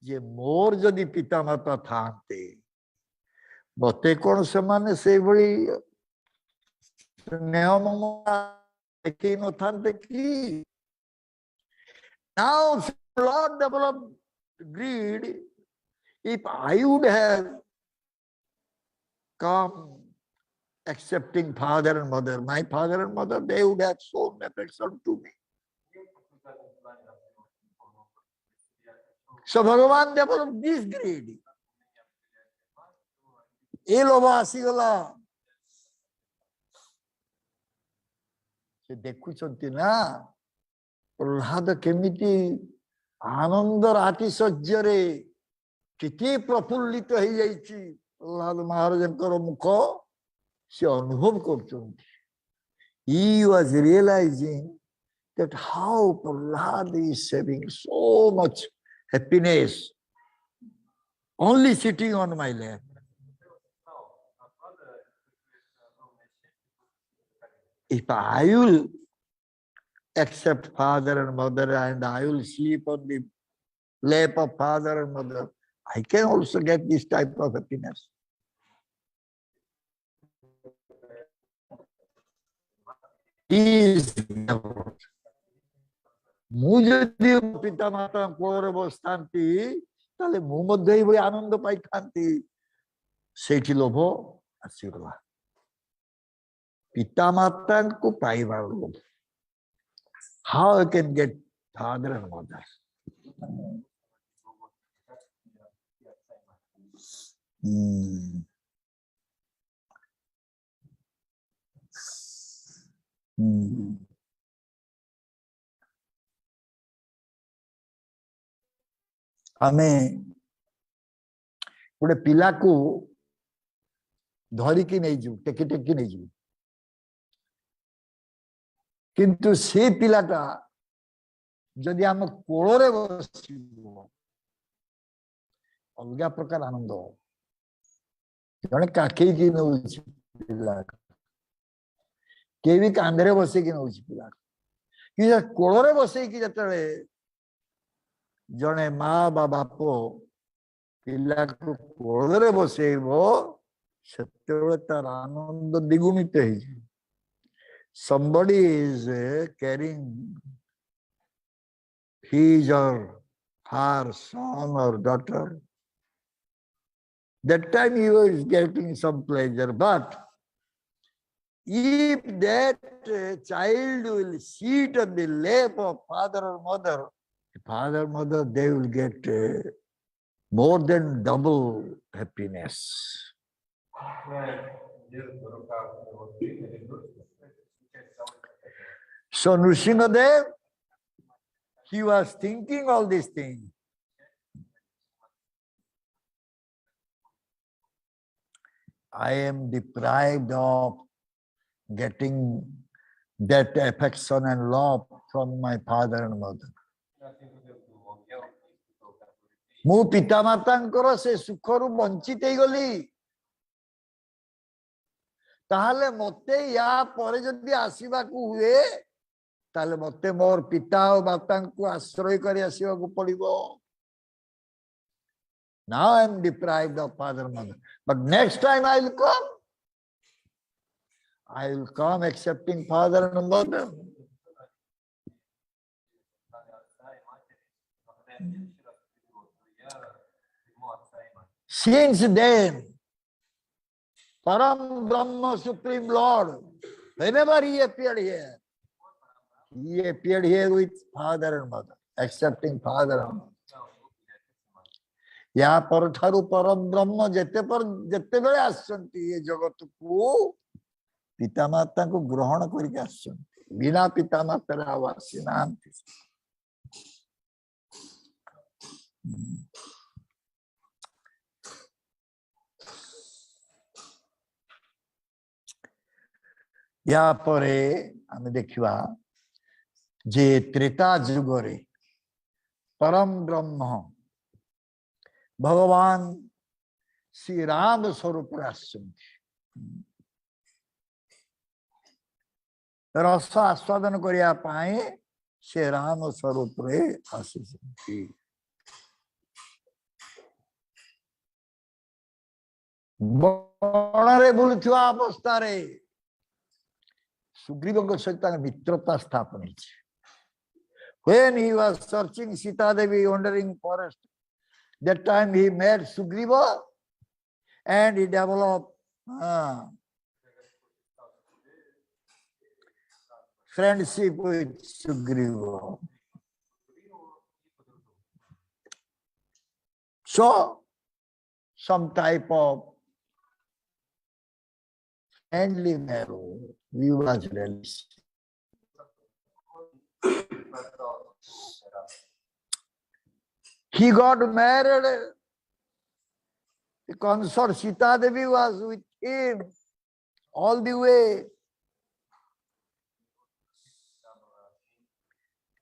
जे मोर जदि पिता माता थांते मते कौन से माने से बड़ी स्नेह ममता देखी न थांते कि. Now Lord developed greed. If I would have come accepting father and mother, my father and mother, they would have shown affection to me. So Bhagavan developed this greed. ए लोभ आसीगला से देखुचंती ना प्रहलाद केमिति आनंद आतिशय्य रे किति प्रफुल्लित हो जाइछि. प्रहलाद महाराजंकर मुख से अनुभव करचंती. He was realizing that how Prahlad is having so much happiness only sitting on my lap. If I will accept father and mother and I will sleep on the lap of father and mother, I can also get this type of happiness. ମୁଁ ଯଦି ପିତା ମାତା କୋଳରେ ବସିଥାନ୍ତି ତାହେଲେ ମୁଁ ମଧ୍ୟ ଏଇଭଳି ଆନନ୍ଦ ପାଇଥାନ୍ତି. ସେଇଠି ଲୋଭ ଆସିଗଲା. पिता माता को पाइबा लोभ. How I can get father and mother? आमे गोटे पिला को धरिकी नहीं जीव टेकी टेकी नहीं जीव. किंतु से पिलाटा जदि आम कोଳରେ बसिबो अलगा प्रकार आनंद. जने काखेई की नउछि पिला के भी कांधरे बसैकी नौ पिला कि कोଳରେ बसैकी जतले जने माँ बा बाप पिला को कोଳରେ बसैबो सेतेबेले तार आनंद द्विगुणित हो जाए. Somebody is carrying his or her son or daughter. That time he was getting some pleasure, but if that child will sit on the lap of father or mother, they will get more than double happiness. So Nrsimhadev, he was thinking all these things. I am deprived of getting that affection and love from my father and mother. मु पिता मातांकर से सुखरु वंचित हो गली ताहले मते या परे जदि आसीबाकू हुए ताहले मते मोर पिता और माता को आश्रय करी आसीबाकू पड़िबो. Now I am deprived of father and mother, but next time I will come. I will come accepting father and mother. Since then, Param Brahma Supreme Lord, whenever he appeared here with father and mother, accepting father and mother. या पर ठारू परम ब्रह्म जेते बेले आसंती ये जगत को पिता माता को ग्रहण करके आसंती बिना पिता माता आवासी नांती. या परे आमे देखिबा जे त्रेता जुगरे परम ब्रह्म भगवान श्री राम स्वरूप रस आस्वादन करिया पाए से राम स्वरूप रे आसी बणरे बुलुवा अवस्था रे सुग्रीव सहित मित्रता स्थापन. When he was searching Sita Devi wandering forest, that time he met Sugriva and he developed friendship with Sugriva. So, some type of friendly marriage was released. He got married. The consort Sita Devi was with him all the way.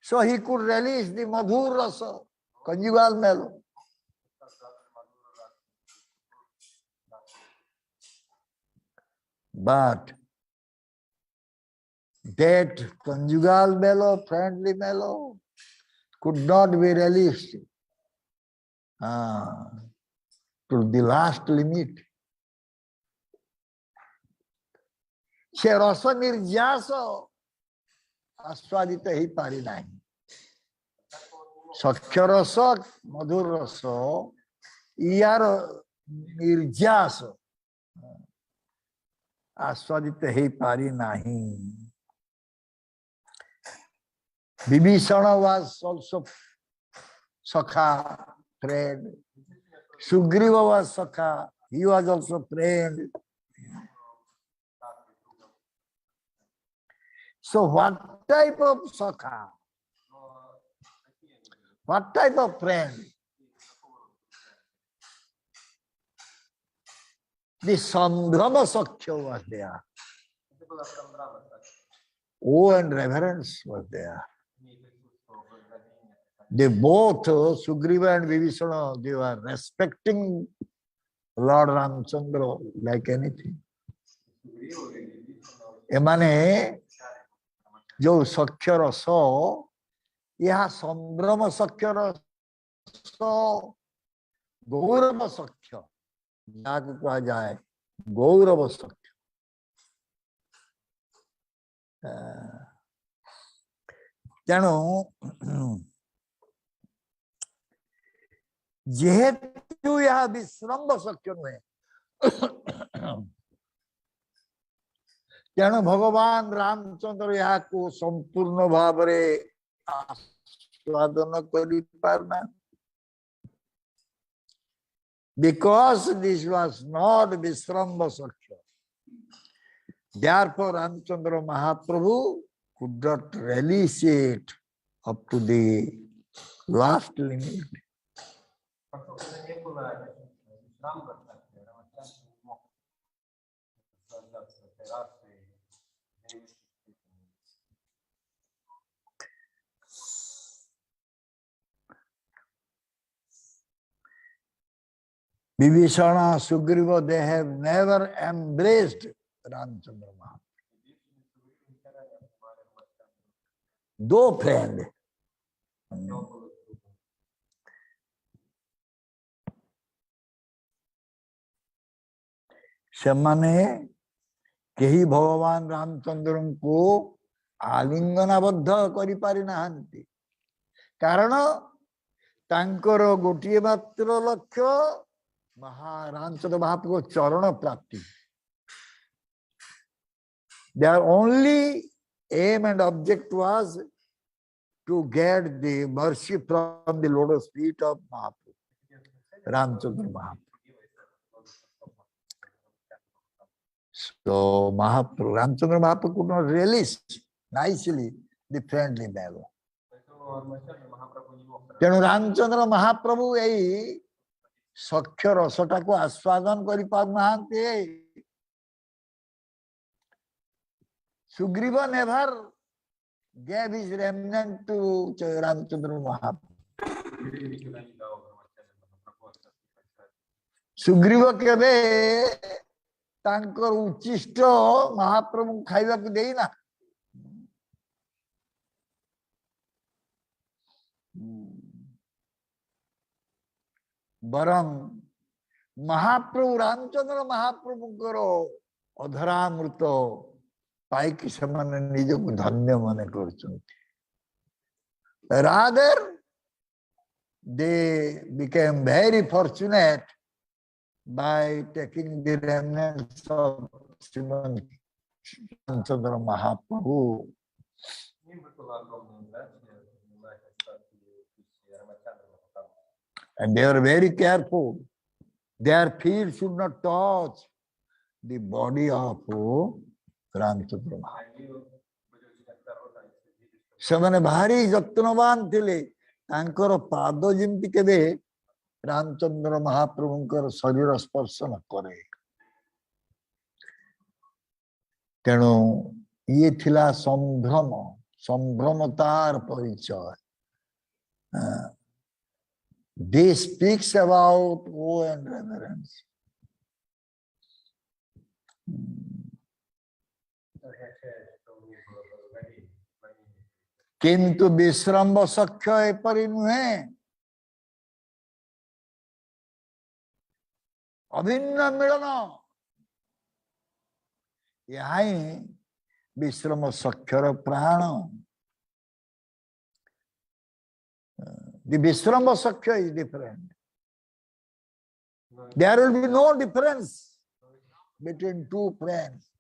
So he could release the Madhur Rasa, conjugal mellow. But that conjugal mellow, friendly mellow, could not be released to the last limit. Se rasa nirjasa आस्वादित ही पारी नहीं. सख्य रस मधुर रस यार निर्जास आस्वादित ही पारी नहीं. Vibhishan was also Sakha, friend. Sugriva was Sakha, he was also friend. So what type of Sakha? What type of friend? The Sambhrama Sakhya was there. Awe and reverence was there. They both, Sugriva and Vibhishana, they were respecting Lord Ramchandra like anything. एमाने जो सख्य रस यह संभ्रम सख्य रस गौरव सख्य जहाँ कहा जाए गौरव सख्य तेणु जेहेतु यह विश्रम्भ सख्य नुहे तेणु भगवान रामचंद्र यहाँ को संपूर्ण भाव आस्वादन कर पारना because this was not Vishramba Sakya. Therefore, Ramchandra Mahaprabhu could not release it up to the last limit. Vibhishana, Sugriva, they have never embraced Ramchandra Mahaprabhu. Though friend. ସେମାନେ କେହି ଭଗବାନ ରାମଚନ୍ଦ୍ରଙ୍କୁ ଆଲିଙ୍ଗନାବଦ୍ଧ କରିପାରି ନାହାନ୍ତି କାରଣ ତାଙ୍କର ଗୋଟିଏ ମାତ୍ର ଲକ୍ଷ୍ୟ ରାମଚନ୍ଦ୍ର ମହାପ୍ରଭୁ ଚରଣ ପ୍ରାପ୍ତି. Their only aim and object was to get the mercy from the lotus feet of Mahaprabhu, Ramchandra Mahaprabhu. So Mahaprabhu, Ramchandra Mahaprabhu could not release nicely the friendly manner. तेणु रामचंद्र महाप्रभु यही सख्य रसटा को आस्वादन करि पाना Sugriva never gave his remnant to Ramchandra Mahaprabhu. Sugriva केबे तांकर उच्चिष्ट महाप्रभु खाइबा को देइना बरं महाप्रभु रामचंद्र महाप्रभुଙ୍କର अधरामृत पाइक ସେମାନେ ନିଜକୁ ଧନ୍ୟ ମନେ କରୁଛନ୍ତି. Rather they became very fortunate by taking the remnants of Srimad Ramchandra Mahaprabhu. And they were very careful. Their feet should not touch the body of Ramchandra Mahaprabhu. ସେମାନେ ଭାରି ଯତ୍ନବାନ ଥିଲେ ତାଙ୍କର ପାଦ ଯେମିତି କେବେ ରାମଚନ୍ଦ୍ର ମହାପ୍ରଭୁଙ୍କର ଶରୀର ସ୍ପର୍ଶ ନ କରେ. ତେଣୁ ଇଏ ଥିଲା ସମ୍ଭ୍ରମ, ସମ୍ଭ୍ରମତାର ପରିଚୟ. This speaks about awe and reverence. किंतु विश्रम्भ सख्य एपरि नुहे. अभिन्न मिलन यहाँ ही विश्रम्भ सख्यर प्राण. The Vishramba Sakya is different. There will be no difference between two friends.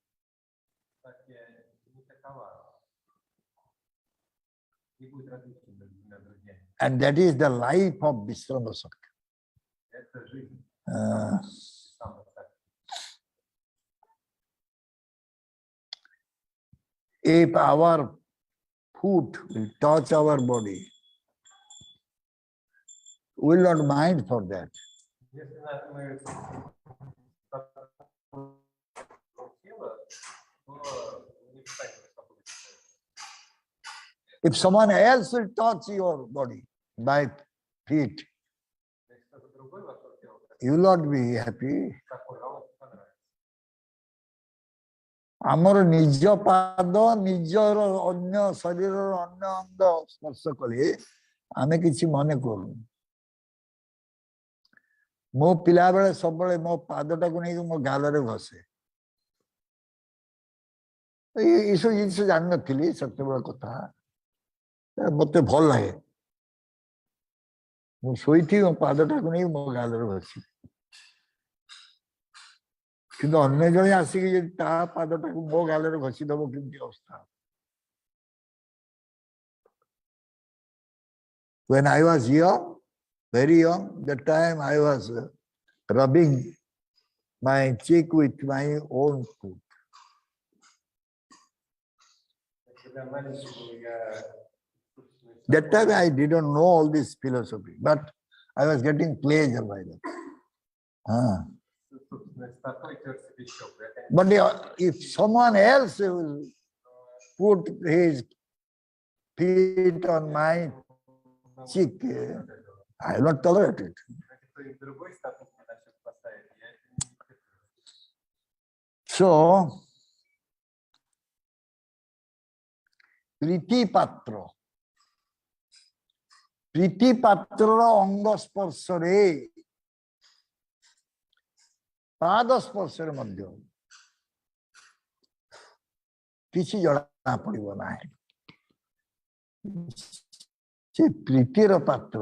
And that is the life of Vishramba Sakya. If our foot will touch our body, we will not mind for that. If someone else will touch your body by feet, you will not be happy. आमर निज पाद निजर अन्य शरीर अन्य अंग स्पर्श कले आमे किसी मन करू मो पिला बेले सब मो पादटा को नहीं मो गाल घसे ये सब जिन जान नी सत्य बड़ा कथा मत भल लगे मुई मो पादटा को नहीं मो गाल घसी कि अन्य जन आसिक पादटा को मो गाल घसीदब कि अवस्था When I was young, very young, that time I was rubbing my cheek with my own foot. That time I didn't know all this philosophy, but I was getting pleasure by that. But if someone else will put his feet on my cheek, I will not tolerate it. So, प्रीति पात्र अंग स्पर्श पाद स्पर्श मध्य किसी जड़ा पड़ो ना से प्रीतिर पात्र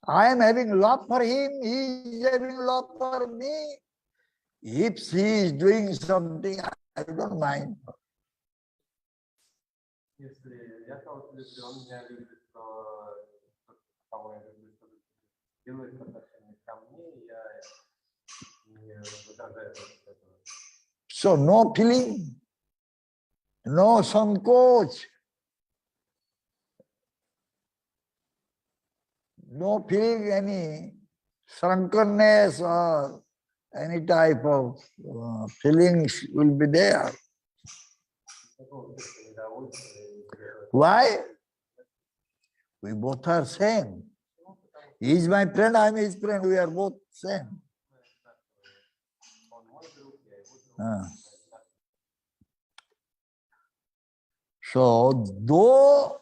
I am having love for him, he is having love for me. If he is doing something, I don't mind. So no feeling, no sankoch, no feeling any drunkenness or any type of feelings will be there. Why? We both are same. He is my friend, I am his friend, we are both same. So, though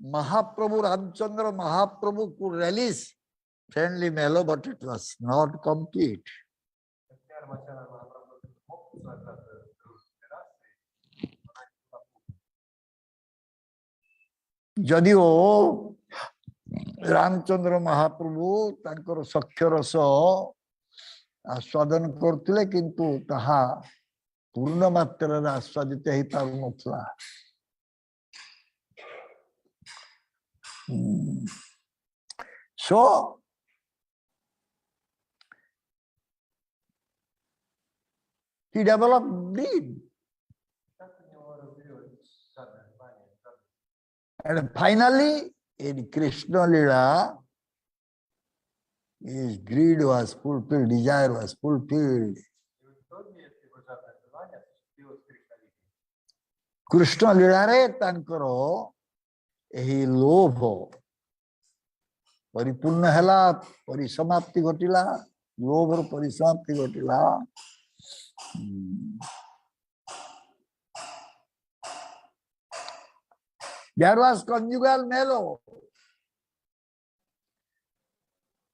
Mahaprabhu Ramchandra Mahaprabhu could release friendly mellow, but it was not complete. जदिओ Ramchandra महाप्रभु तांकर सख्य रस आस्वादन करते किंतु ताहा पूर्ण मात्रा आस्वादित हो पार नथला So he developed greed. And finally, in Krishna Lila, his greed was fulfilled, desire was fulfilled. Krishna Lila re tankaro ehi lobho परिपूर्ण हैला परिसमाप्ति घटिला लोभर परिसमाप्ति घटिला There was conjugal mellow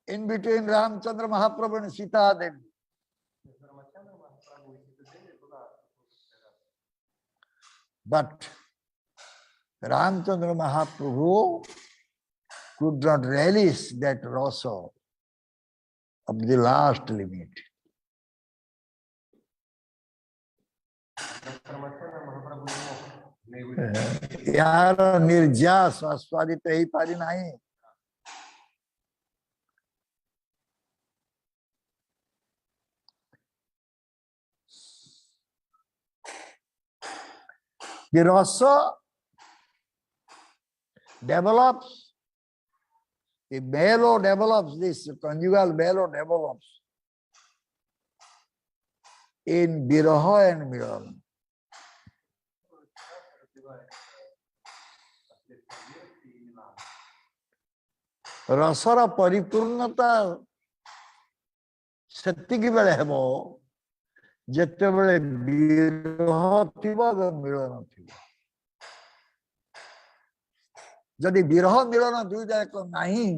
in between Ramchandra Mahaprabhu and Sita Devi. But Ramchandra Mahaprabhu could not relish that rasa of the last limit. यार निर्जास आस्वादित ही पारी नहीं the rasa develops, the mellow develops, this conjugal mellow develops in viraha and milan. रसर परिपूर्णता ସେତିକି ବେଳେ ହେବ ଯେତେବେଳେ ବିରହ ଥିବ ଏବଂ ମିଳନ ଥିବ। ଯଦି ବିରହ ମିଳନ ଦୁଇ ଯାକ ନାହିଁ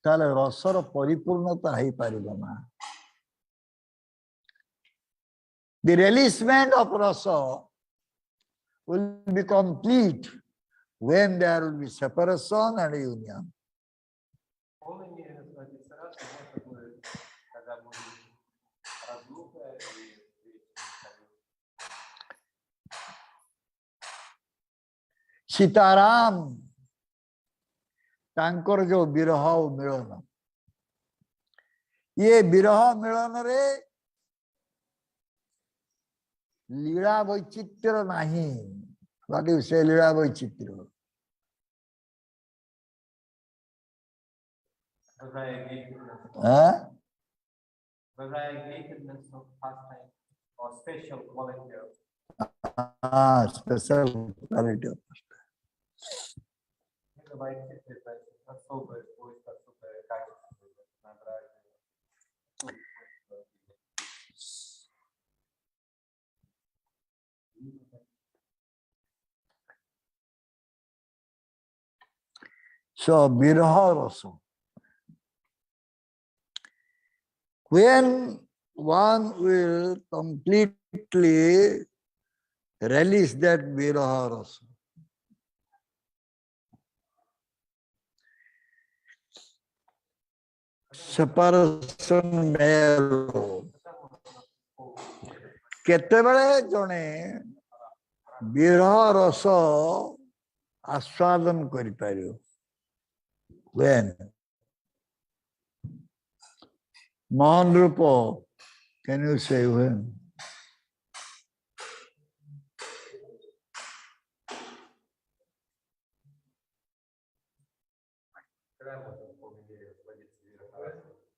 ତାହେଲେ ରସର ପରିପୂର୍ଣ୍ଣତା ହେଇପାରିବ ନା। The releasement of rasa will be complete when there will be separation and union. Sitaram तांकर जो विरह मिलन, ये विरह मिलन रे लीला वैचित्र्य नहीं। बाकी से लीला वैचित्र्य special quality of so Viraha Rasa. When one will completely release that Viraha Rasa, separation melo केतेबेले जने विरह रस आस्वादन करि पारियो when Mohan Rupa, can you say when?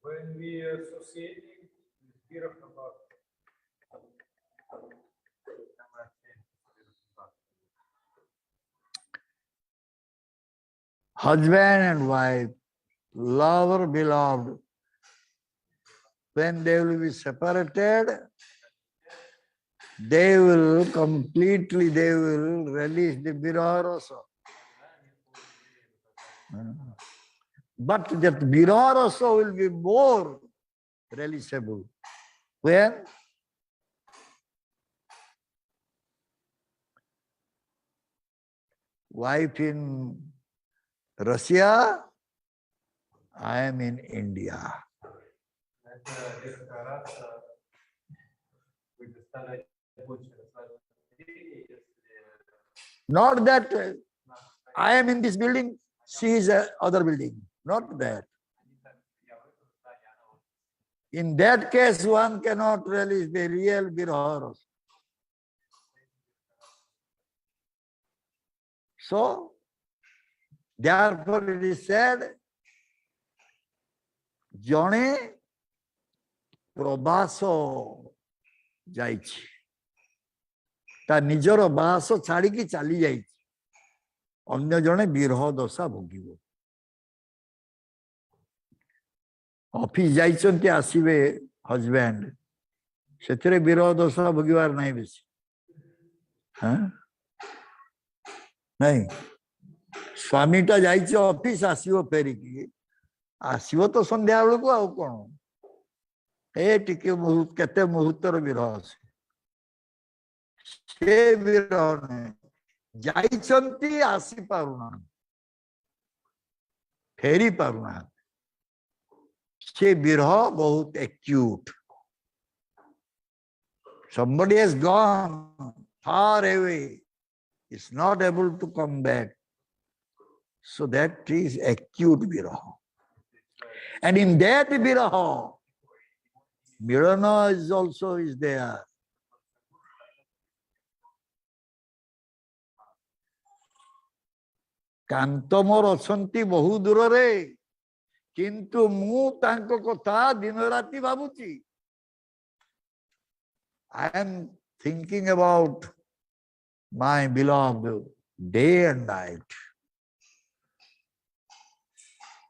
When we associating with Virah, husband and wife, lover, beloved, when they will be separated, they will completely, they will release the Viraha Rasa. But that Viraha Rasa will be more releasable. When? Wife in Russia, I am in India. Not that I am in this building, she is other building. Not that. In that case, one cannot release the real Viraha Rasa. So, therefore it is said, Jane Probaso Jaichi. ता निजर बास छाड़ी की चली जाई अन्य जने विरह दशा भोगिबो ऑफिस जाइछन्ते आसीबे हस्बैंड सेतरे विरह दशा भोगिबार नाही बेसी हां नहीं स्वामीटा जाइछ ऑफिस आसीबो फेरी की आसीबो तो संध्या बेलको आ कोन ए टिके मुहूर्त केते मुहूर्तर विरह से विरह ने जाइछन्ती आसी पारुना फेरी पारुना से विरह बहुत acute somebody has gone far away is not able to come back so that is acute viraha and in that viraha milana is also is there कांतो मोर अछंती बहु दूर रे किंतु मु तांको कथा दिन राति भाबुची I am thinking about my beloved day and night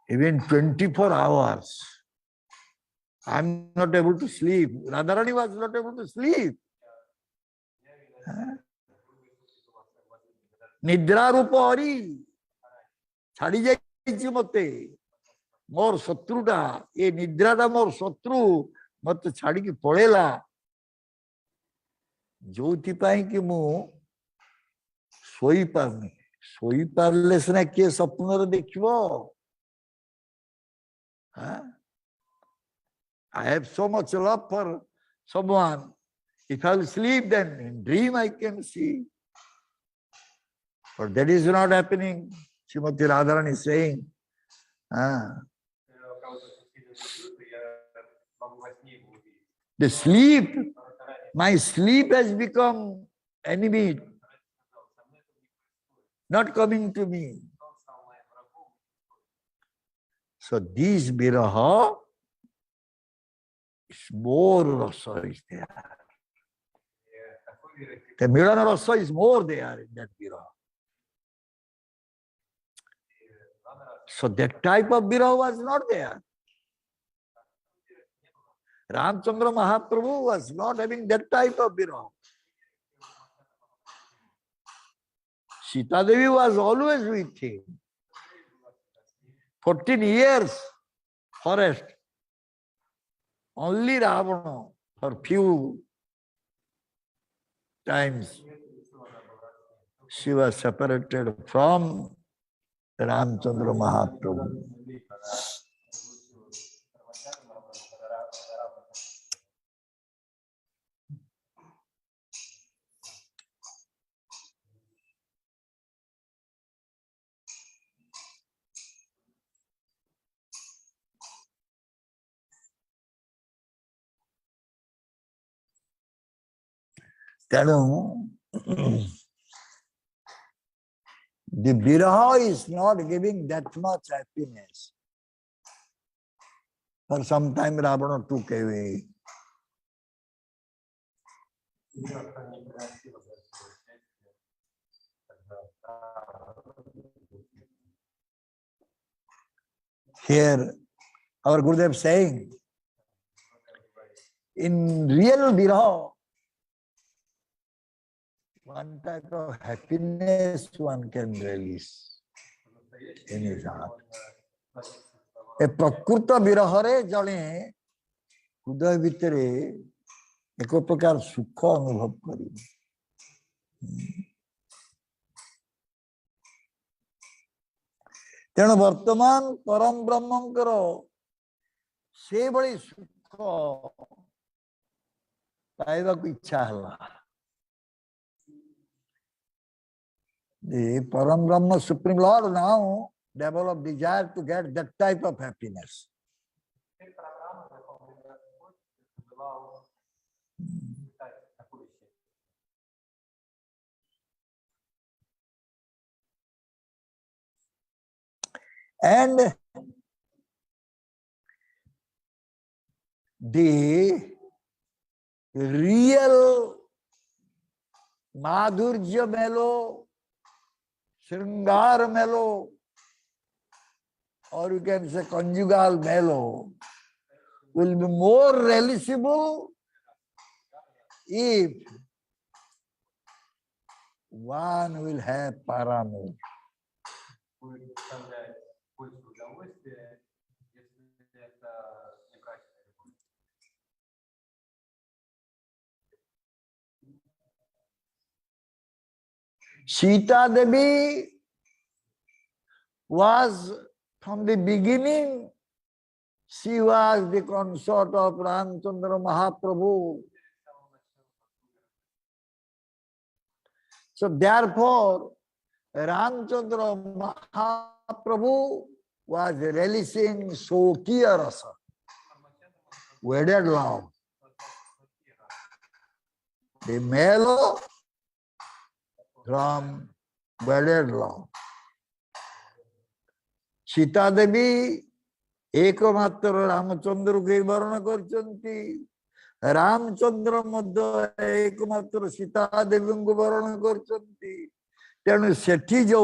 even 24 hours I am not able to sleep. Radharani was not able to sleep. निद्रा रूप हरि छाड़ी जाइछि मते मोर शत्रुटा ये निद्राटा मोर शत्रु मत छाड़ी की पळेला जोथि पाई कि मु सोई पारनी सोई पारले सिना के स्वप्न रे देखिबो I have so much love for someone. If I will sleep, then in dream I can see. But that is not happening. Srimati Radharani is saying. The sleep, my sleep has become enemy, not coming to me. So these viraha, more rasa is there. The Milana rasa is more there in that viraha. So that type of viraha was not there. Ramchandra Mahaprabhu was not having that type of viraha. Sita Devi was always with him. 14 years forest. Only Ravana for few times she was separated from Ramchandra Mahaprabhu. The viraha is not giving that much happiness. For some time Ravana took away. Here our Gurudev saying, in real viraha, one type of happiness one can release in his heart. A prakrita virahare jane hruday vitere eko prakar sukha anubhav karibe. ତେଣୁ ବର୍ତ୍ତମାନ ପରମ ବ୍ରହ୍ମଙ୍କର ସେଭଳି ସୁଖ ପାଇବାକୁ ଇଚ୍ଛା ହେଲା. The Param Brahma Supreme Lord now developed desire to get that type of happiness. And the real Madhurya Melo, Sringar Melo, or you can say conjugal Melo, will be more relishable if one will have paramount. Sita Devi was from the beginning, she was the consort of Ramchandra Mahaprabhu. So therefore, Ramchandra Mahaprabhu was relishing Sokiya Rasa, wedded love. The mellow from wedded love. Sita Devi एकमात्र रामचंद्र के वर्ण करचंती, रामचंद्र मध्य एकमात्र सीता देवी को वर्ण करचंती. तेणु सेठी जो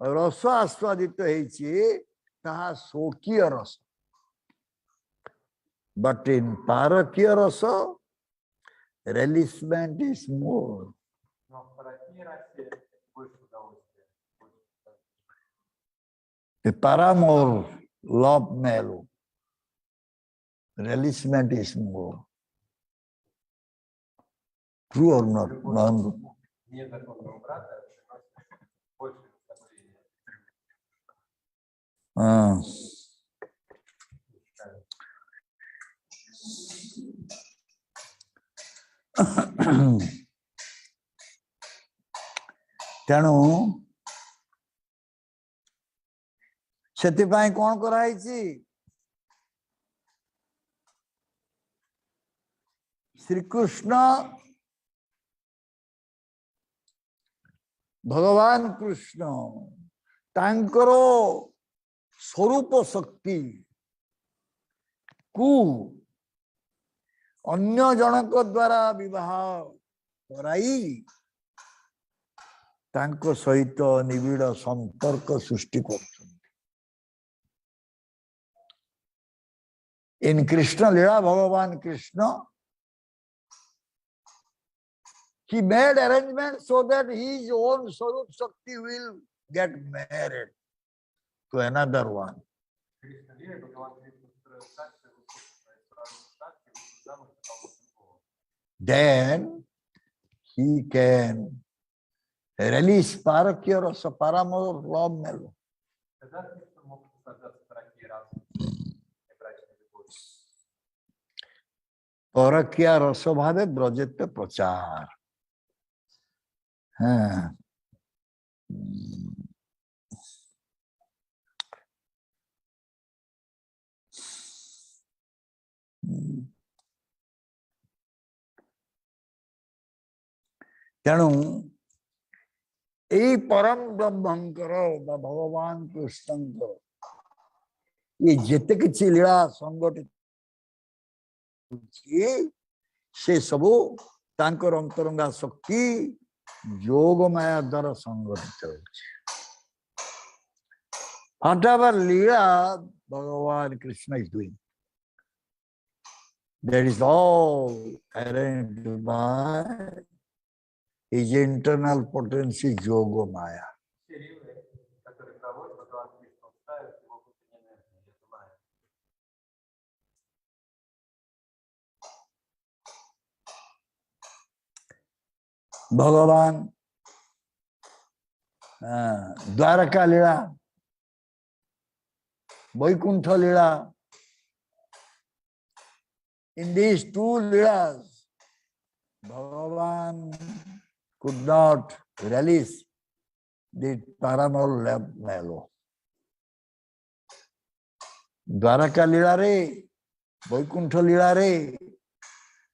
रस आस्वादित होइछि ताहा शोकीय रस. But in Parakya Rasa, relishment is more. Но в паракия расе больше удовольствия. The paramore love mellow. Relishment is more. True or not? No. Незаконного брата приносит больше наслаждения. ତେଣୁ ସେଥିପାଇଁ କ'ଣ କରାହେଇଛି? ଶ୍ରୀକୃଷ୍ଣ ଭଗବାନ କୃଷ୍ଣ ତାଙ୍କର ସ୍ୱରୂପ ଶକ୍ତି କୁ ଅନ୍ୟ ଜଣଙ୍କ ଦ୍ୱାରା ବିବାହ କରାଇ ତାଙ୍କ ସହିତ ନିବିଡ଼ ସମ୍ପର୍କ ସୃଷ୍ଟି କରୁଛନ୍ତି। In Krishna Lila, Bhagavan Krishna, he made arrangements so that his own Swarup Shakti will get married to another one. Then he can release Parakya Rasa, Paramor love mellow. परक्या रस भावे ब्रजेत प्रचार। हाँ। तेणु यही परम ब्रह्मंकर भगवान कृष्णंकर ये जेते किछि लीला संगठित से सबू तांकर अंतरंगा शक्ति योग माया द्वारा संगठित होछि। Whatever Leela Bhagavan Krishna is doing, that is all arranged by his internal potency Yoga Maya. Bhagavan Dwaraka Leela, Vaikuntha Leela, in these two Leelas, Bhagavan could not release the paramount love mellow. Dwaraka Leela re, Vaikuntha Leela re,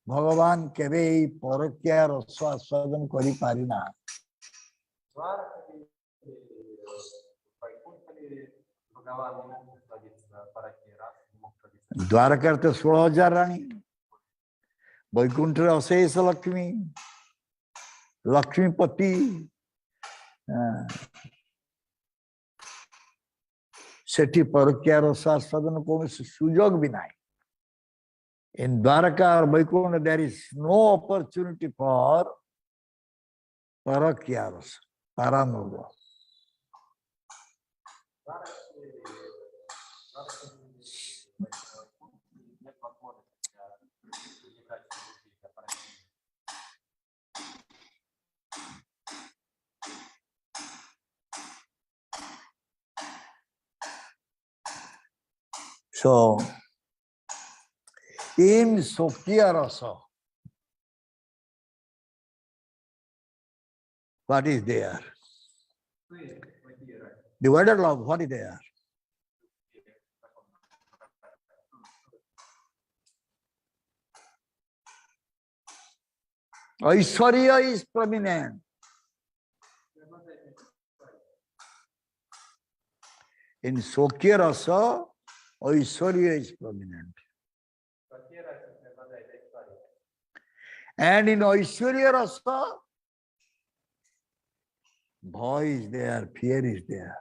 Bhagavan kebe parakya rasa aswadan kari parina. Dwarka तो 16,000 रानी, वैकुंठ अशेष लक्ष्मी, लक्ष्मीपति, सेठी परक्या रसास्वादन कौन सुजोग भी नहीं। In Dwaraka or Vaikuntha there is no opportunity for parakya rasa, paramurva. So, in Sokya Rasa, what is there? The word of love, what is there? Aishwarya is prominent. In Sokya Rasa, Aishwarya is prominent. And in Aishwarya Rasa, bhaya is there, fear is there.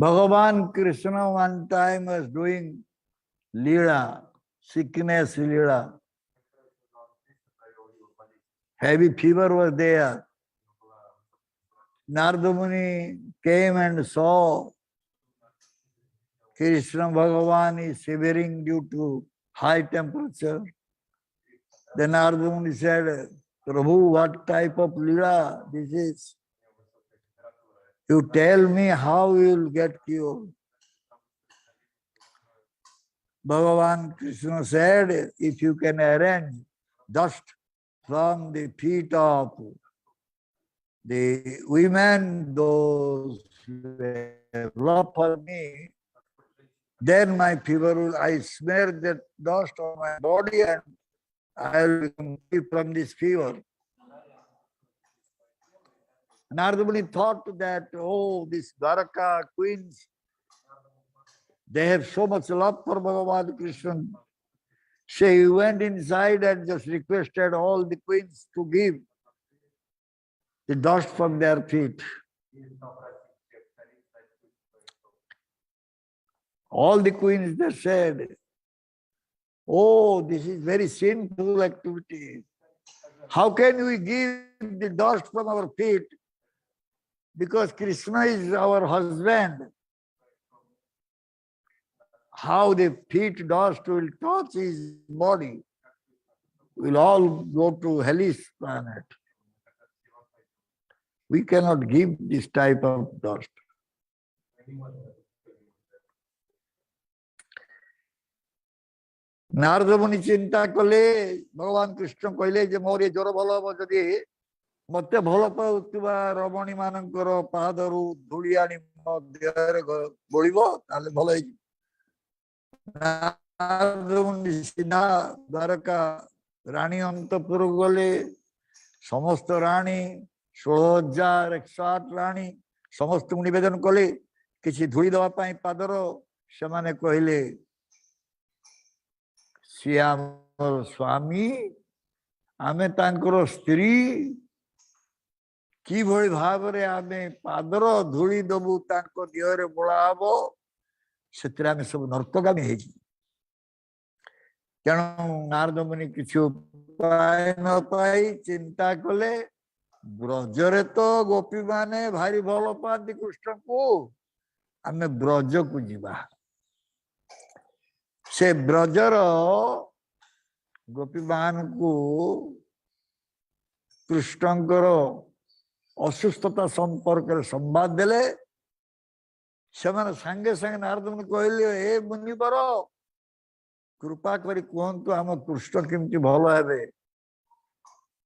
Bhagavan Krishna one time was doing Leela, sickness Leela. Heavy fever was there. Narada Muni came and saw Krishna Bhagavan is shivering due to high temperature. Then Narada Muni said, Prabhu, what type of Leela this is? You tell me how you will get cured. Bhagavan Krishna said, if you can arrange dust from the feet of the women, those who love for me, then my fever will, I smear that dust on my body and I will become free from this fever. Narada Muni thought that, oh, these Dwaraka queens, they have so much love for Bhagavan Krishna. So he went inside and just requested all the queens to give the dust from their feet. All the queens, they said, oh, this is very sinful activity. How can we give the dust from our feet? Because Krishna is our husband. How the feet dust will touch his body? We'll all go to hellish planet. We cannot give this type of dust. Narad मुनि चिंता कले भगवान कृष्ण कहले जे मोर ये ज्वर भल हम जदि मते भल पाउतबा रमणी मानकर पादरु धूली आनी मो देहरे बोलिबो ताले भल होई नारद मुनि सीधा द्वारका रानी अंतपुर गले समस्त रानी 16,108 रानी समस्त निवेदन कले किसी धूली दवा पाई पादर से माने कहले सी आमर स्वामी आमे तांकर स्त्री कि भली भाव रे आमे पादर धूली दबु तांको देहरे बोला हबो सेतरे आमे सब नर्तगामी हे तेणु नारद मुनि किसी उपाय न पाई चिंता कले ब्रजरे तो गोपी माने भारी भल पाती कृष्ण को आमे ब्रज को जीवा से ब्रजर गोपी मान को कृष्णकर असुस्थता संपर्क संवाद देले से संगे संगे नारद मुनि कहले हे मुनिवर कृपा करी कहतु आम कृष्ण केमती भल हे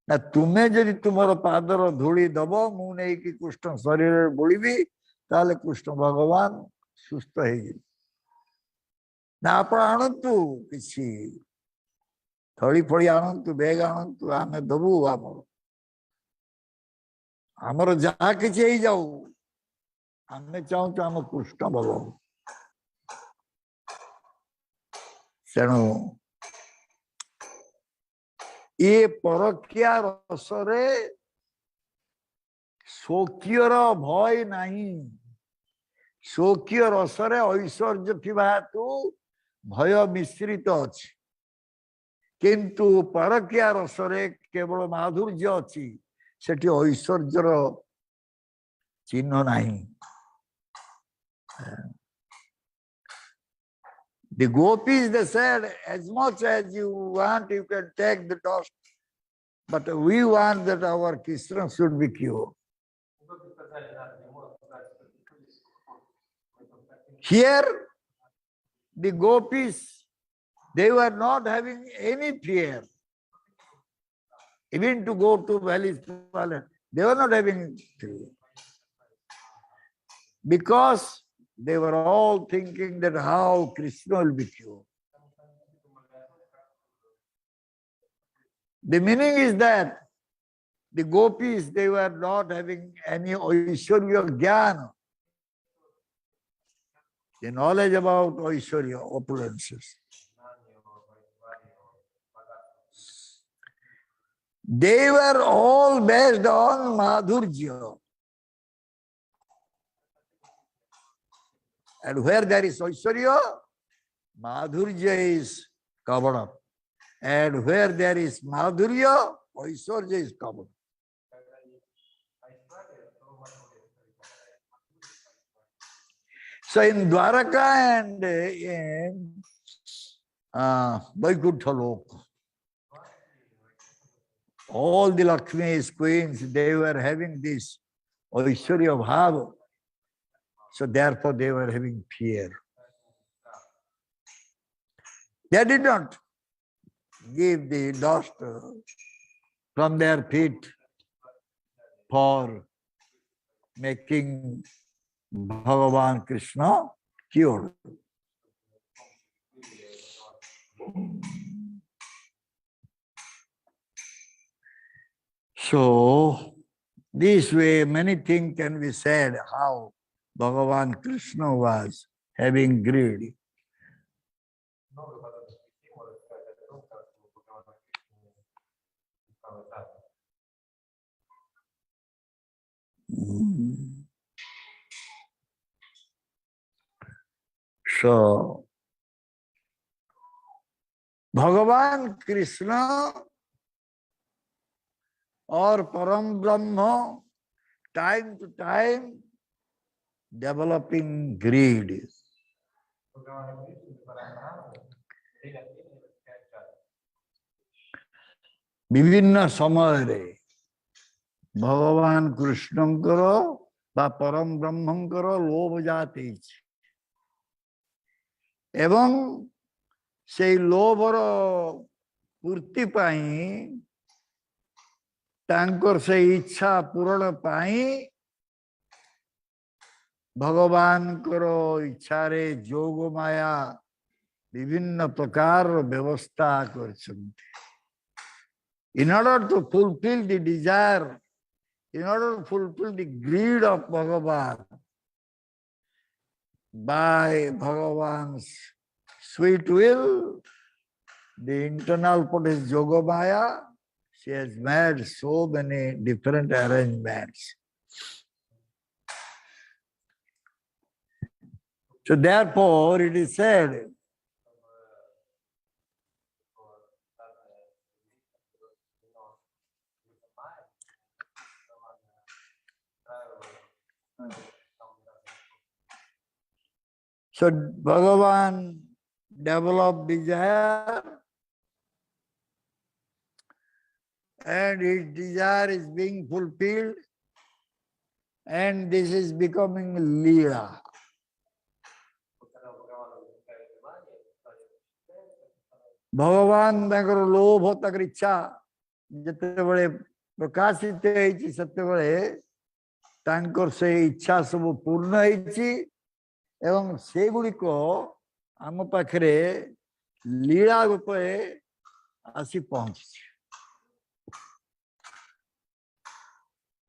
ना तुम्हें जदि तुमर पादर धूली दब मुझे कृष्ण शरीर बोलिबी ताले कृष्ण भगवान सुस्थ हो ना आप आणतु किसी थड़ी फड़ी आणतु बेग आणतु आम दबु आमर जहाँ किसी हो जाऊ आम चाहूँ आम कृष्ण भगवान तेणु ये परकिया रसरे स्वकीयर भय नहीं स्वकीय रसरे ऐश्वर्य थिबा हेतु भय मिश्रित अच्छी किंतु परकिया रसरे केवल माधुर्य अच्छी सेठी ऐश्वर्यर चिन्ह नहीं The gopis, they said, as much as you want, you can take the dust. But we want that our Krishna should be cured. Here, the gopis, they were not having any fear. Even to go to Valley's Palace, they were not having fear. Because they were all thinking that how Krishna will be cured. The meaning is that the gopis, they were not having any Aishwarya Jnana, the knowledge about Aishwarya, opulences. They were all based on Madhurya. And where there is Aishwarya, Madhurya is covered up. And where there is Madhurya, Aishwarya is covered. So in Dwaraka and in Vaikuntha Loka, all the Lakshmis, queens, they were having this Aishwarya Bhava. So therefore they were having fear. They did not give the dust from their feet for making Bhagavan Krishna cured. So this way many things can be said how Bhagavan Krishna was having greed. So Bhagavan Krishna or Param Brahma time to time developing greed. Vivinna samayare Bhagavan Krishnankara ba Param Brahmankara lobha jati ichi. Ebang sei lobhara purti pai tankar sei ichha purana pai Bhagavan ichhare yoga maya vivinna prakar vyavastha karichanti. In order to fulfill the desire, in order to fulfill the greed of Bhagavan, by Bhagavan's sweet will, the internal potency Yoga Maya, she has made so many different arrangements. So therefore it is said, so Bhagavan developed desire and his desire is being fulfilled and this is becoming Leela. Bhagavan tankar lobha takar ichha jetebale prakashita heichi setebale tankar se ichha sabu purna heichi ଏବଂ ସେଗୁଡ଼ିକ ଆମ ପାଖରେ ଲୀଳା ରୂପରେ ଆସି ପହଞ୍ଚିଛି.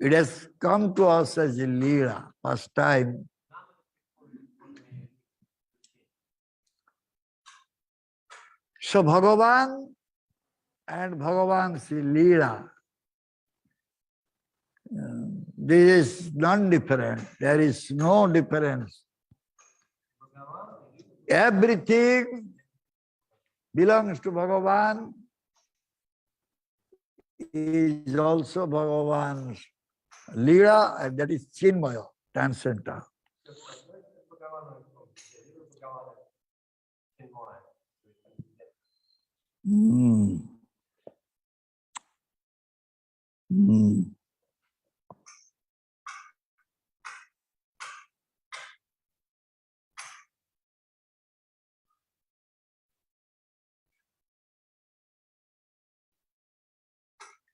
It has come to us as a lila, first time. So Bhagavan and Bhagavan's lila, this is non-different. There is no difference. Everything belongs to Bhagavan, is also Bhagavan's Leela, and that is Chinmaya, transcendental.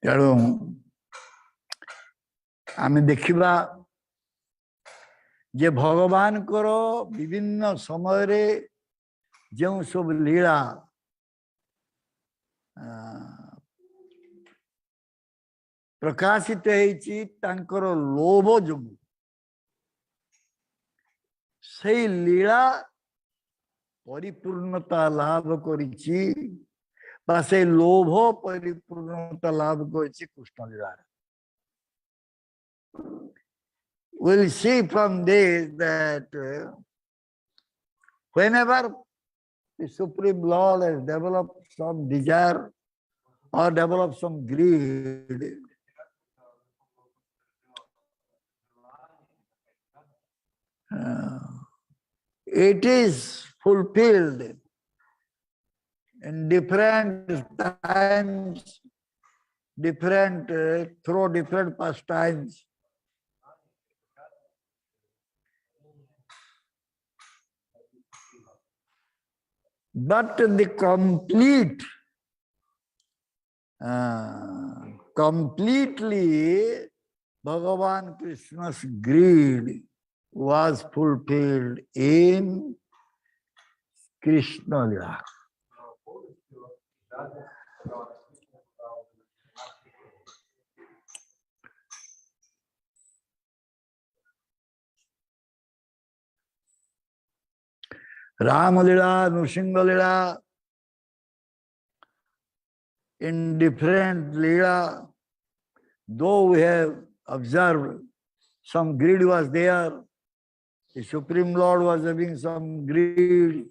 ତେଣୁ ଆମେ ଦେଖିବା ଯେ ଭଗବାନଙ୍କର ବିଭିନ୍ନ ସମୟରେ ଯେଉଁ ସବୁ ଲୀଳା ପ୍ରକାଶିତ ହେଇଛି ତାଙ୍କର ଲୋଭ ଯୋଗୁଁ ସେଇ ଲୀଳା ପରିପୂର୍ଣ୍ଣତା ଲାଭ କରିଛି ବା ସେଇ ଲୋଭ ପରିପୂର୍ଣ୍ଣତା ଲାଭ କରିଛି Krishna ଲୀଳାରେ. We'll see from this that Whenever the Supreme Lord has developed some desire or developed some greed, it is fulfilled in different times, through different pastimes. But the completely Bhagavan Krishna's greed was fulfilled in Krishna Lila. Rama Lila, Nrsimha Lila, in different Lila, though we have observed some greed was there, the Supreme Lord was having some greed,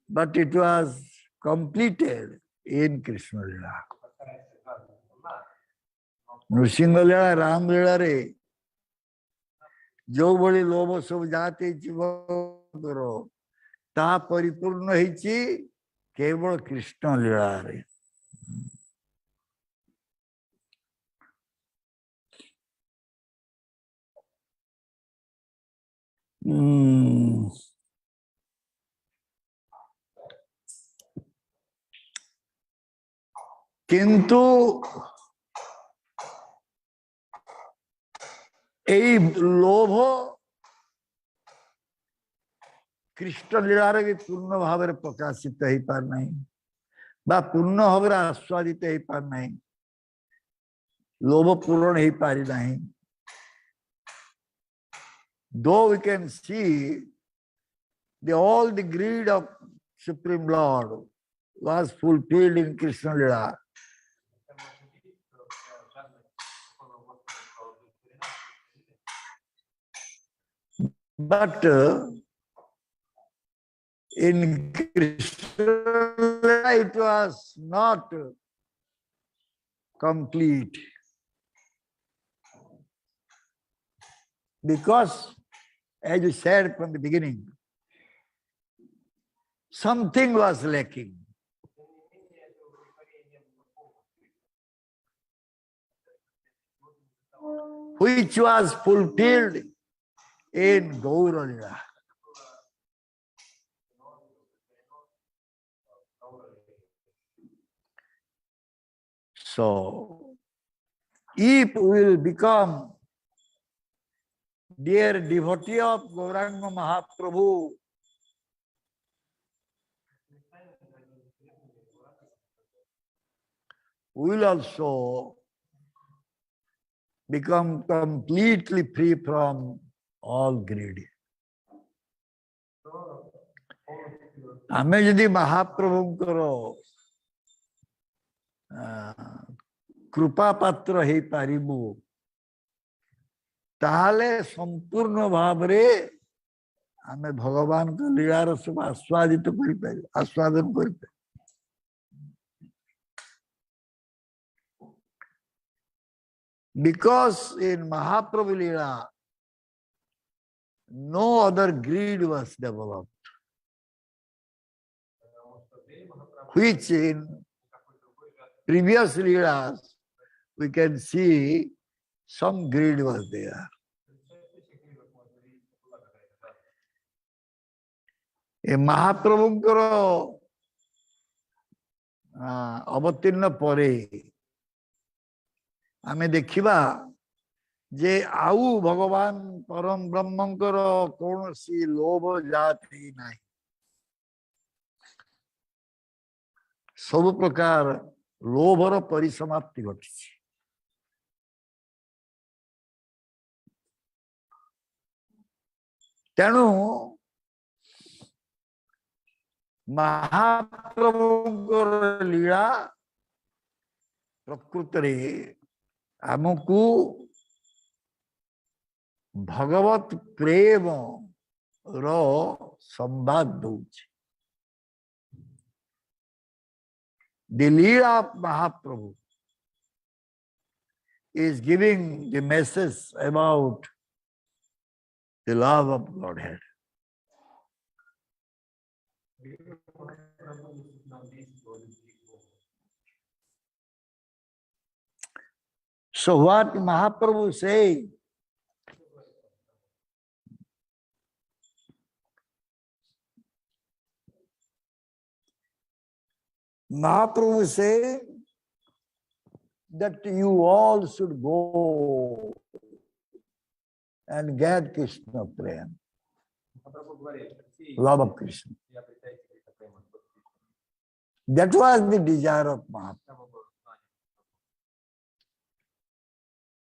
but it was completed in Krishna Lila. Nrsimha Lila, Ram Lila re, जो बड़ी लोभ सब जाते जीवन ता परिपूर्ण होइछि केवल कृष्ण लीला रे। किंतु এই লোভ कृष्ण लीला रे भी पूर्ण भाव में प्रकाशित हो पार नहीं बा पूर्ण भाव में आस्वादित हो पार नहीं, लोभ पूर्ण हो पारि नहीं। Though we can see all the greed of Supreme Lord was fulfilled in Krishna Lila, but in Krishna Lila it was not complete, because as you said from the beginning, something was lacking. Which was fulfilled in Gaura Lila. So, if we will become dear devotee of Gauranga Mahaprabhu, we will also become completely free from all greed. आमे यदि महाप्रभुंकर कृपा पात्र हो पारिबु ताहले संपूर्ण भाव रे आमे भगवान को लीलार सब आस्वादित करि पारि, आस्वादन करि पारि। Because in Mahaprabhu Leela, no other greed was developed, which in previous Leelas we can see some greed was there. In Mahaprabhu अवतीर्ण परे आमे देखिबा जे आउ भगवान परम ब्रह्मंकर कौन सी लोभ जाति नहीं, सब प्रकार लोभर परिसमाप्ति घटी। तेणु महाप्रभुंकर लीला प्रकृत रे आमको भगवत प्रेम रो संवाद दूची the Leela of Mahaprabhu is giving the message about the love of Godhead. So what Mahaprabhu say? Mahaprabhu say that you all should go and get Krishna Prem, love of Krishna. That was the desire of Mahaprabhu.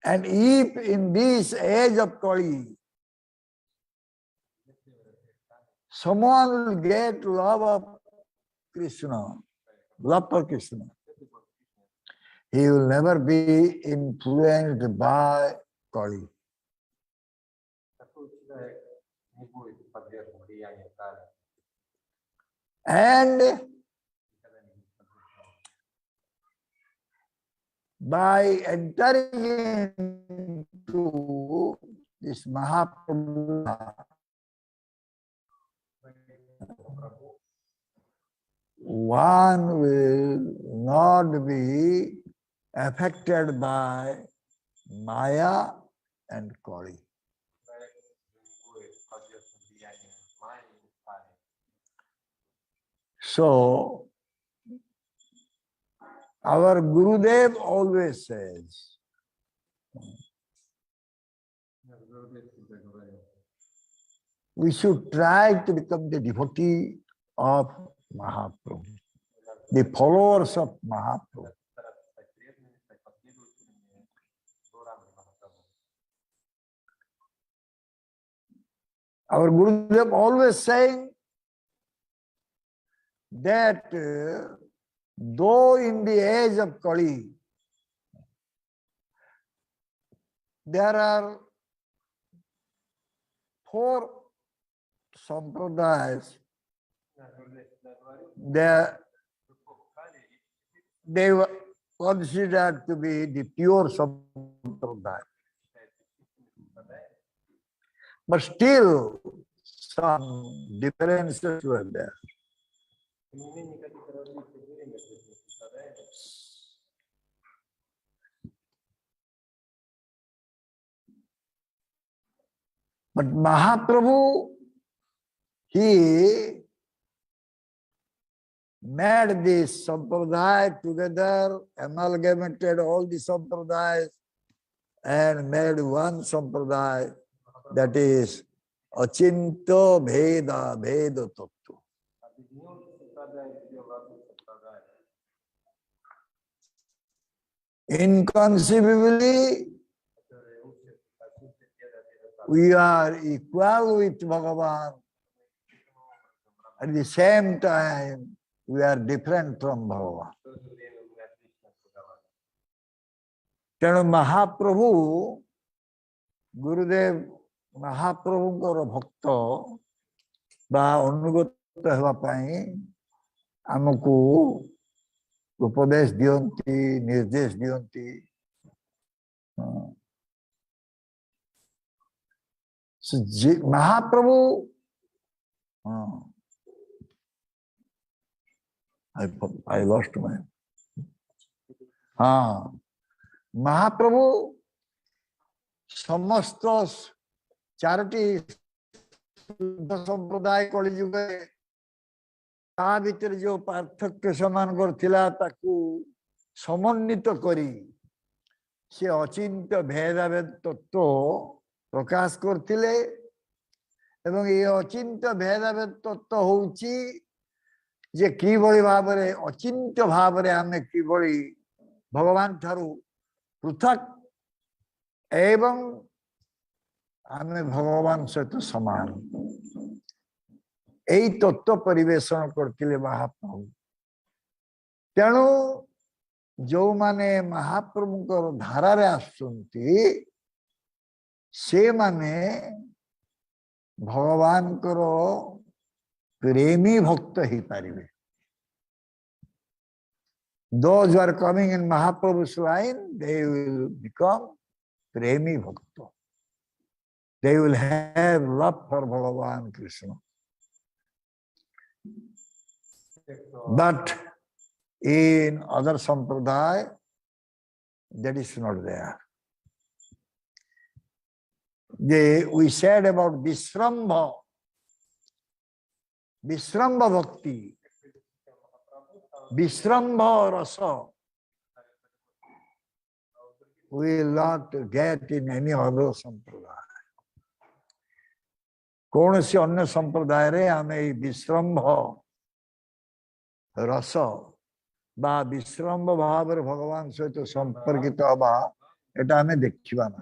And if in this age of Kali, someone will get love of Krishna, love for Krishna, he will never be influenced by Kali. And by entering into this Mahaprabhu, one will not be affected by Maya and Kali. So, our Gurudev always says, we should try to become the devotee of Mahaprabhu, the followers of Mahaprabhu. Our Gurudev always saying that though in the age of Kali, there are 4 sampradayas, they were considered to be the pure sampradaya. But still, some differences were there. But Mahaprabhu, he made this sampradaya together, amalgamated all the sampradayas and made one sampradaya, that is Achinto Bheda Bheda Tattva. Inconceivably, we are equal with Bhagavan. At the same time, we are different from Bhagavan. Tenu Mahaprabhu, Gurudev Mahaprabhuଙ୍କର ଭକ୍ତ ବା ଅନୁଗତ ହେବା ପାଇଁ ଆମକୁ ଉପଦେଶ ଦିଅନ୍ତି, ନିର୍ଦ୍ଦେଶ ଦିଅନ୍ତି। Mahaprabhu, I lost my. Mahaprabhu समस्त 4टी संप्रदाय कली जुगे ता भीतर जो पार्थक्य समान करथिला ताकू समन्वित करी से अचिंत्य भेदाभेद तत्व प्रकाश करथिले एवं ये अचिंत्य भेदाभेद तत्व होउची जे किभଳି भाबरे अचिंत्य भाबरे आमे किभଳି भगवान ठारू पृथक एवं आमे भगवान सहित समान यही तत्व परिवेशन करथिले महाप्रभु। तेणु जो माने महाप्रभुଙ୍କର धारारे आसुंती से माने भगवान करो प्रेमी भक्त ही पारिबे। Those who are coming in Mahaprabhu's line, they will become premi bhakta. They will have love for Bhagavan Krishna. But in other sampradaya, that is not there. We said about Visrambha Bhakti, Visrambha Rasa, we will not get in any other sampradaya. कौनसी अन्य संप्रदाय रे हमें विश्रम्भ रस बा विश्रम्भ भाव भगवान सहित संपर्कित हवा एटा हमें देखिबा ना।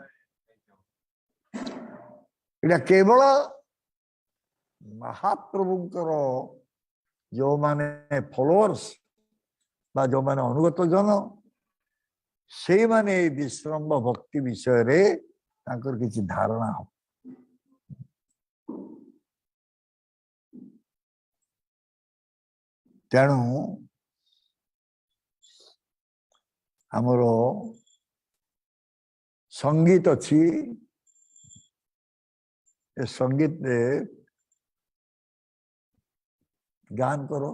एटा केवल महाप्रभुंकर जो माने फॉलोअर्स बा जो माने अनुगत जन से माने विश्रम्भ भक्ति विषय रे तांकर किछि धारणा हो। तेणु आमर संगीत अच्छी संगीत गान करो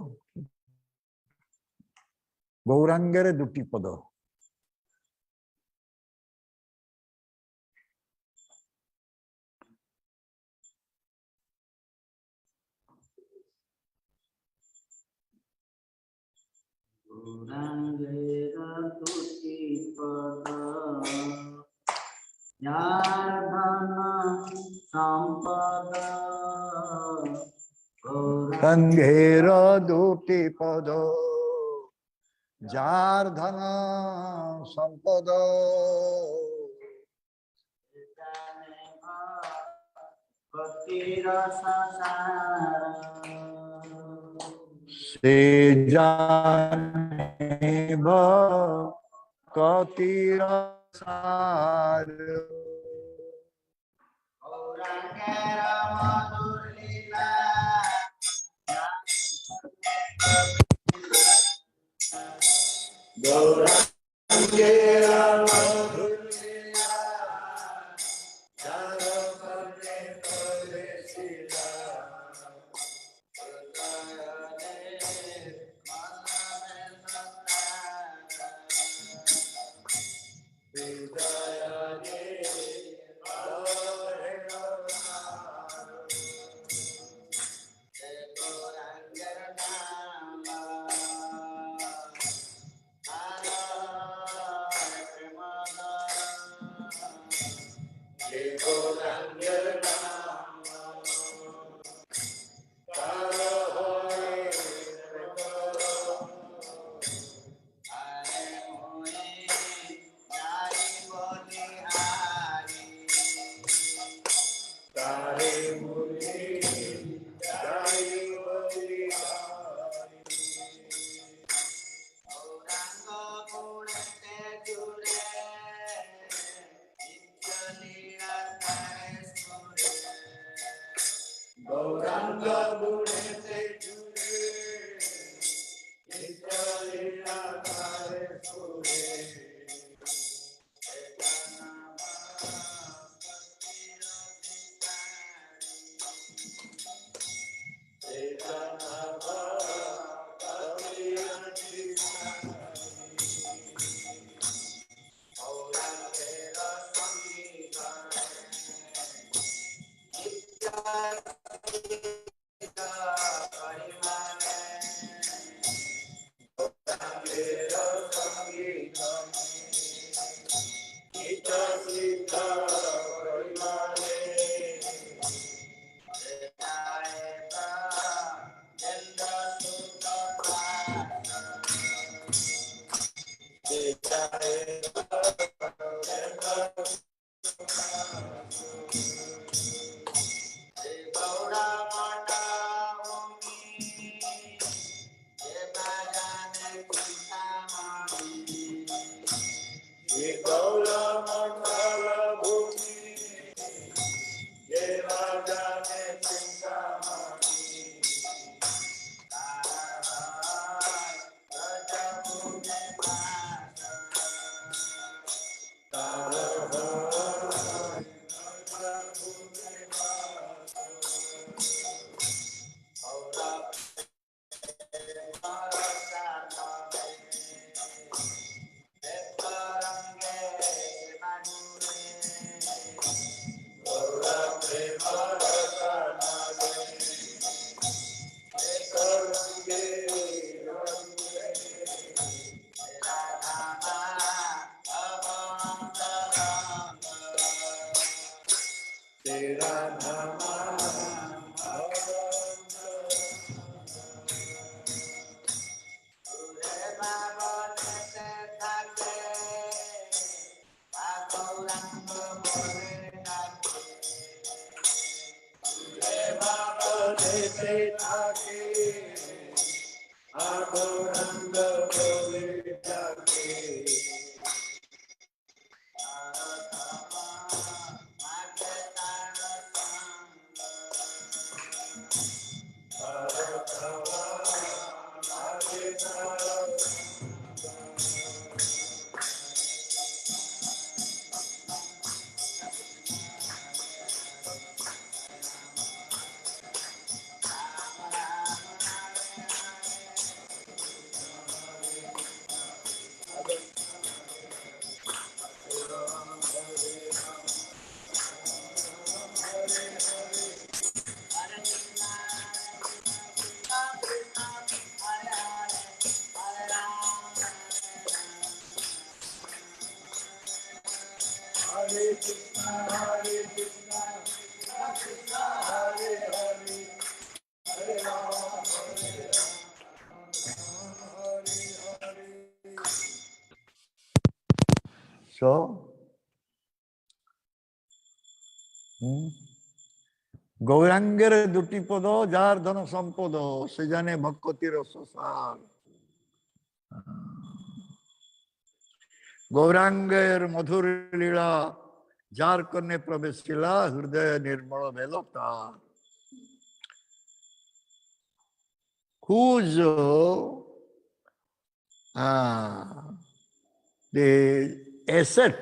गौरांगरे दुटी पद गौरांगेरा दुटी पद यार धन संपद गंगेर दुटी पद जार धन संपद से जाने भक्ति रसार गौरांगेरा मधुर लीला चार करने परदेसिला যেতে থাকে আদরাঙ্গ বলে ডাকে So, গৌরাঙ্গের দুটি পদ যার ধন সম্পদ সে জানে ভক্তি রসার গৌরাঙ্গের মধুর লীলা যার কন্যে প্রবেশ ছিলা হৃদয় নির্মল বেল তার whose the asset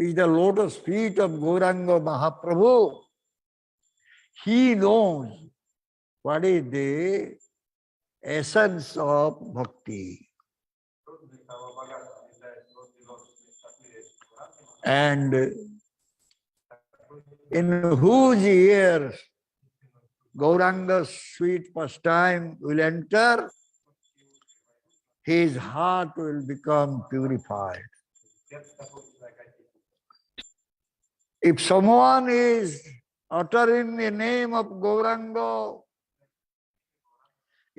is the lotus feet of Gauranga Mahaprabhu. He knows what is the essence of bhakti. And in whose ears Gauranga's sweet pastime will enter, his heart will become purified. If someone is uttering the name of Gauranga,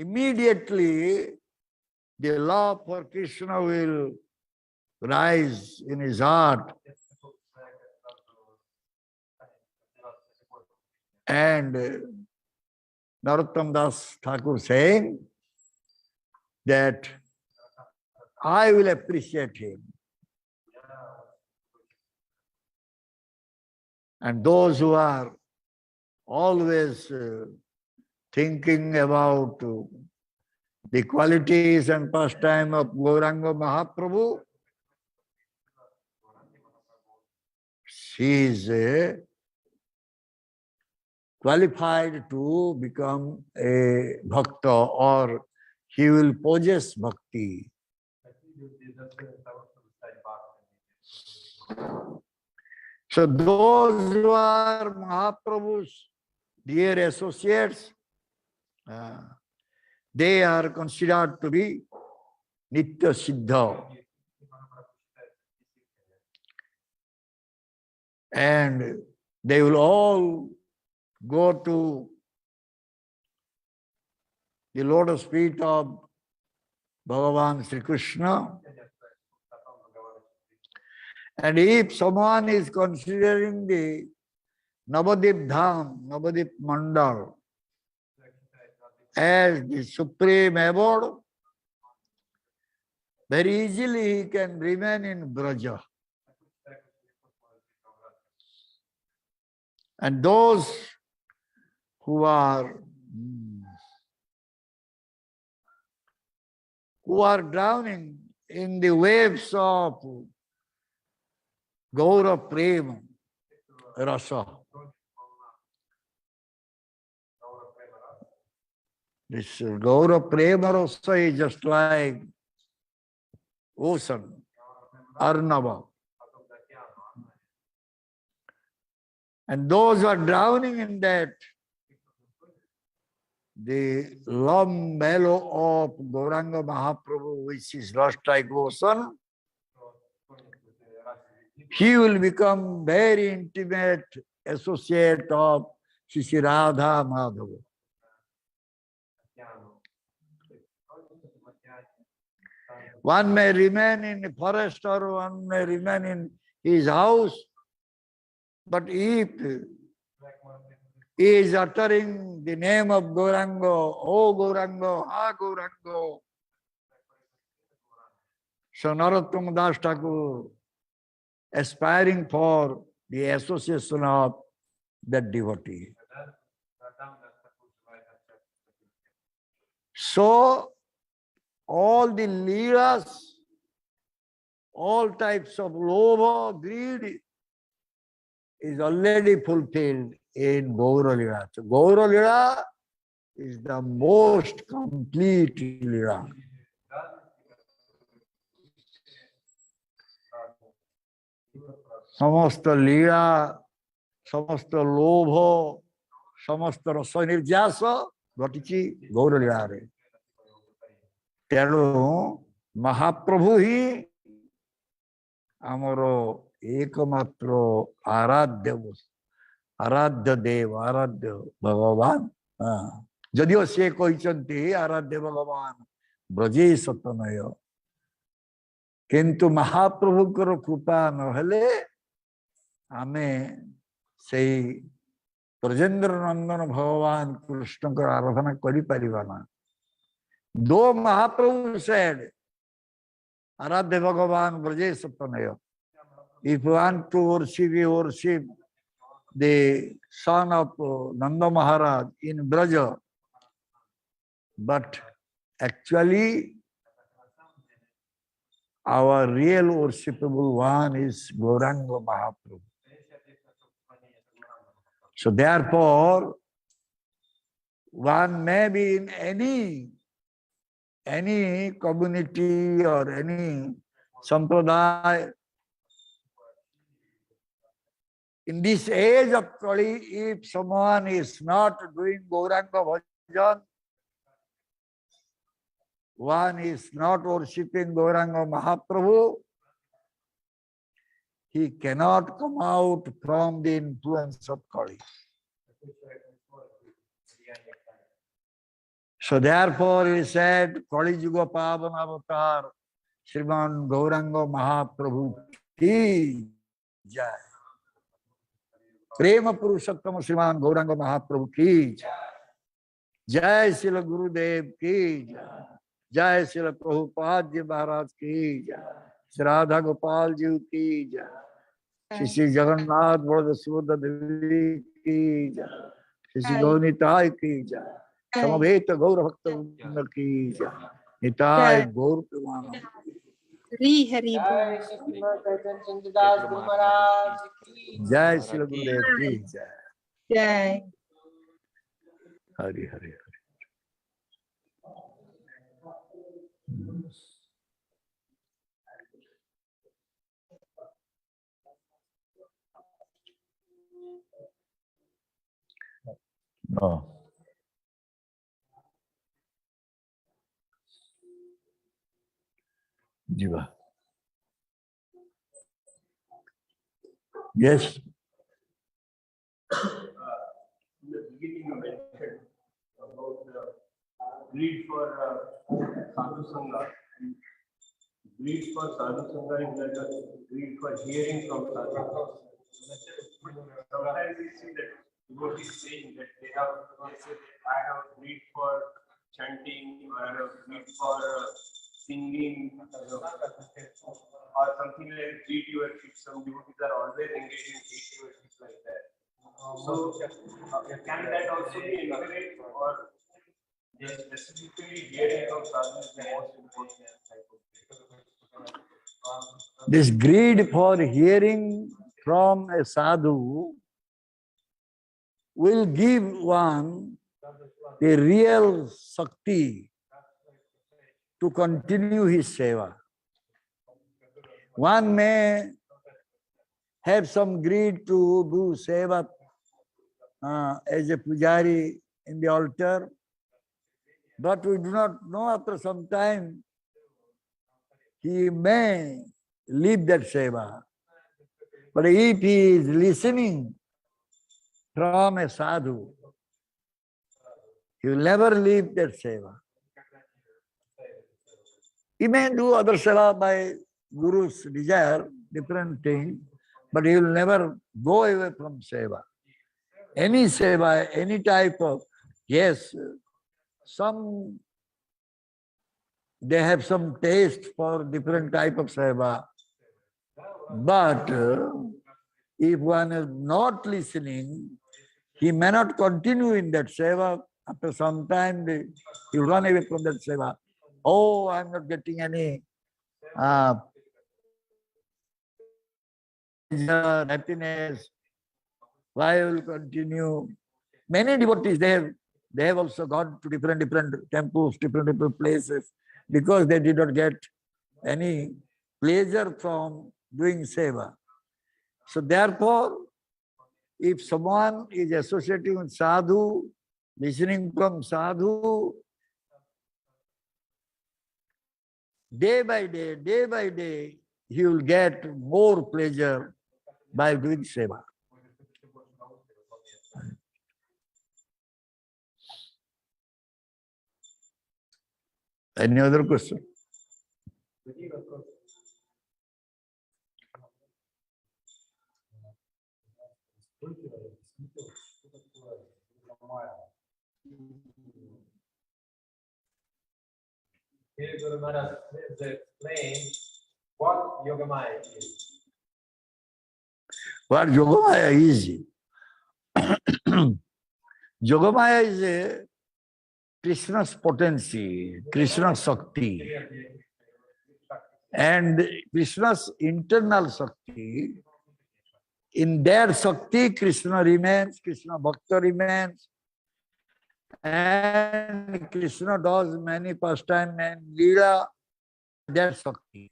immediately the love for Krishna will rise in his heart. And Narottam Das Thakur saying that I will appreciate him. And those who are always thinking about the qualities and pastime of Gauranga Mahaprabhu, she is qualified to become a bhakta, or he will possess bhakti. So those who are Mahaprabhu's dear associates, they are considered to be Nitya Siddha. And they will all go to the lotus feet of Bhagavan Sri Krishna. And if someone is considering the Navadip Dham, Navadip Mandal as the supreme abode, very easily he can remain in Braja. And those who are drowning in the waves of Gaura Prema Rasa. This Gaura Prema Rasa is just like ocean, Arnava. And those who are drowning in that, the long mellow of Gauranga Mahaprabhu, which is lost like ocean, he will become very intimate associate of Shri Radha Madhava. One may remain in the forest or one may remain in his house, but if is uttering the name of Gaurango, oh Gaurango, ha Gaurango. So Narottama Das Thakur, aspiring for the association of that devotee. So all the leelas, all types of lobha, greed is already fulfilled in Gaura Lila. So Gaura Lila is the most complete Lila. समस्त लीला समस्त लोभ समस्त रस निर्यास घटी गौर लीला रे तेणु महाप्रभु ही आमर एकमात्र आराध्य आराध्य देव आराध्य भगवान जदिओ से कहते आराध्य भगवान ब्रजे सतनय किंतु महाप्रभुकर कृपा नहले आमे से ब्रजेंद्र नंदन भगवान कृष्ण को आराधना करि परिबा ना दो महाप्रभु said आराध्य भगवान ब्रजे सतनय if you want to worship you worship the son of Nanda Maharaj in Braja but actually our real worshipable one is Gauranga Mahaprabhu. So therefore, one may be in any community or any sampradaya. In this age of Kali, if someone is not doing Gauranga Bhajan, one is not worshipping Gauranga Mahaprabhu, he cannot come out from the influence of Kali. So therefore he said, Kali Yuga Pavan Avatar, Sriman Gauranga Mahaprabhu ki jai. Prema Purushottama Sriman Gauranga Mahaprabhu ki jai. Jai Srila Gurudev ki jai. जय श्री प्रभुपाद जी महाराज की जय श्री राधा गोपाल जी की जय श्री जगन्नाथ बलदेव सुभद्रा देवी की जय श्री गौनिताय की जय समवेत गौर भक्त वृंद की जय निताय गौर प्रमाण हरि हरि जय श्री गुरुदेव की जय जय Hari Hari No. Jiva. Yes. In the beginning you mentioned about the greed for sadhu sangha. Greed for sadhu sangha is like a greed for hearing from sadhu. Sometimes we see that devotees saying that they say I have greed for chanting or I have greed for singing or something like greed worship. Some devotees are always engaged in greed worship like that. So can that also be encouraged or just specifically hearing from sadhu is the most important type of thing? This greed for hearing from a sadhu will give one the real Shakti to continue his seva. One may have some greed to do seva as a pujari in the altar, but we do not know after some time he may leave that seva. But if he is listening from a sadhu, he will never leave that seva. He may do other seva by Guru's desire, different thing, but he will never go away from seva. any seva, any type of, yes, some, they have some taste for different type of seva. But if one is not listening, he may not continue in that seva. After some time, he run away from that seva. Oh, I'm not getting any happiness. Why I will continue? Many devotees, they have also gone to different temples, different places, because they did not get any pleasure from doing seva. So therefore, if someone is associating with sadhu, listening from sadhu, day by day, he will get more pleasure by doing seva. Any other question? Here Guru Maharaj explain what Yogamaya is. What Yogamaya is? Yogamaya is a Krishna's potency, Krishna's Shakti. And Krishna's internal Shakti, in their Shakti, Krishna remains, Krishna Bhakta remains, and Krishna does many pastime and Leela, their Shakti.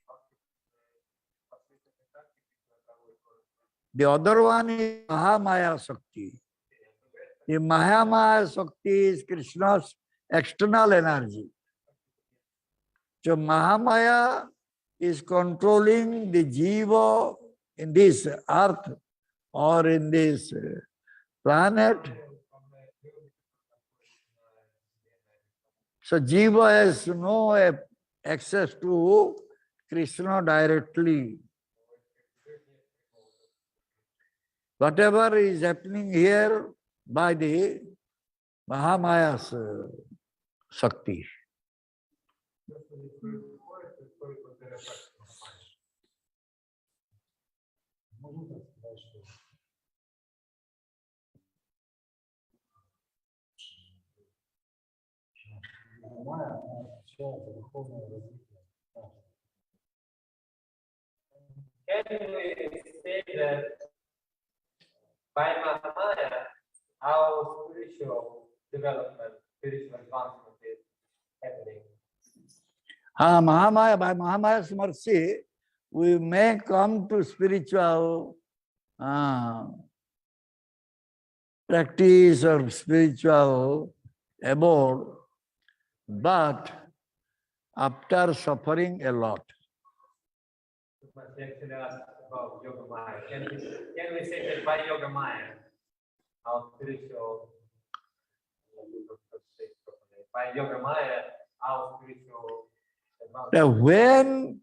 The other one is Mahamaya Shakti. The Mahamaya Shakti is Krishna's external energy. So Mahamaya is controlling the jiva in this earth or in this planet. So jiva has no access to Krishna directly. Whatever is happening here by the Mahamaya's Shakti. Can we say that by Mahamaya, our spiritual development, spiritual advancement is happening? Mahamaya, by Mahamaya's mercy, we may come to spiritual practice or spiritual abode, but after suffering a lot. About Yogamaya. Can we say that by Yogamaya, our spiritual, by Yogamaya, our spiritual advancement?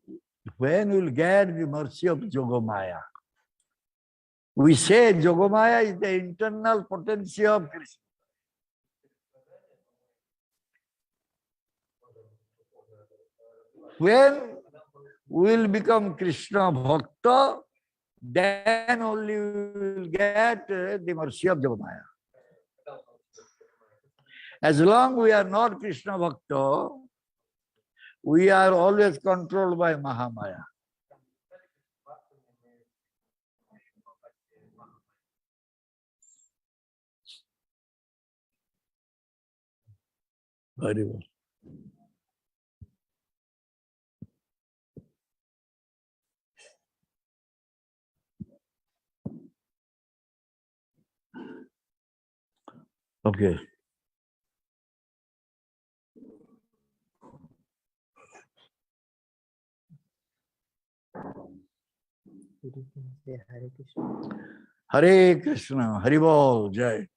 When we'll get the mercy of Yogamaya, we say Yogamaya is the internal potency of Krishna. When we'll become Krishna Bhakta, then only we will get the mercy of Yogamaya. As long we are not Krishna Bhakta, we are always controlled by Mahamaya. Very well. Okay. Hare Krishna, Hari Bol, Jai.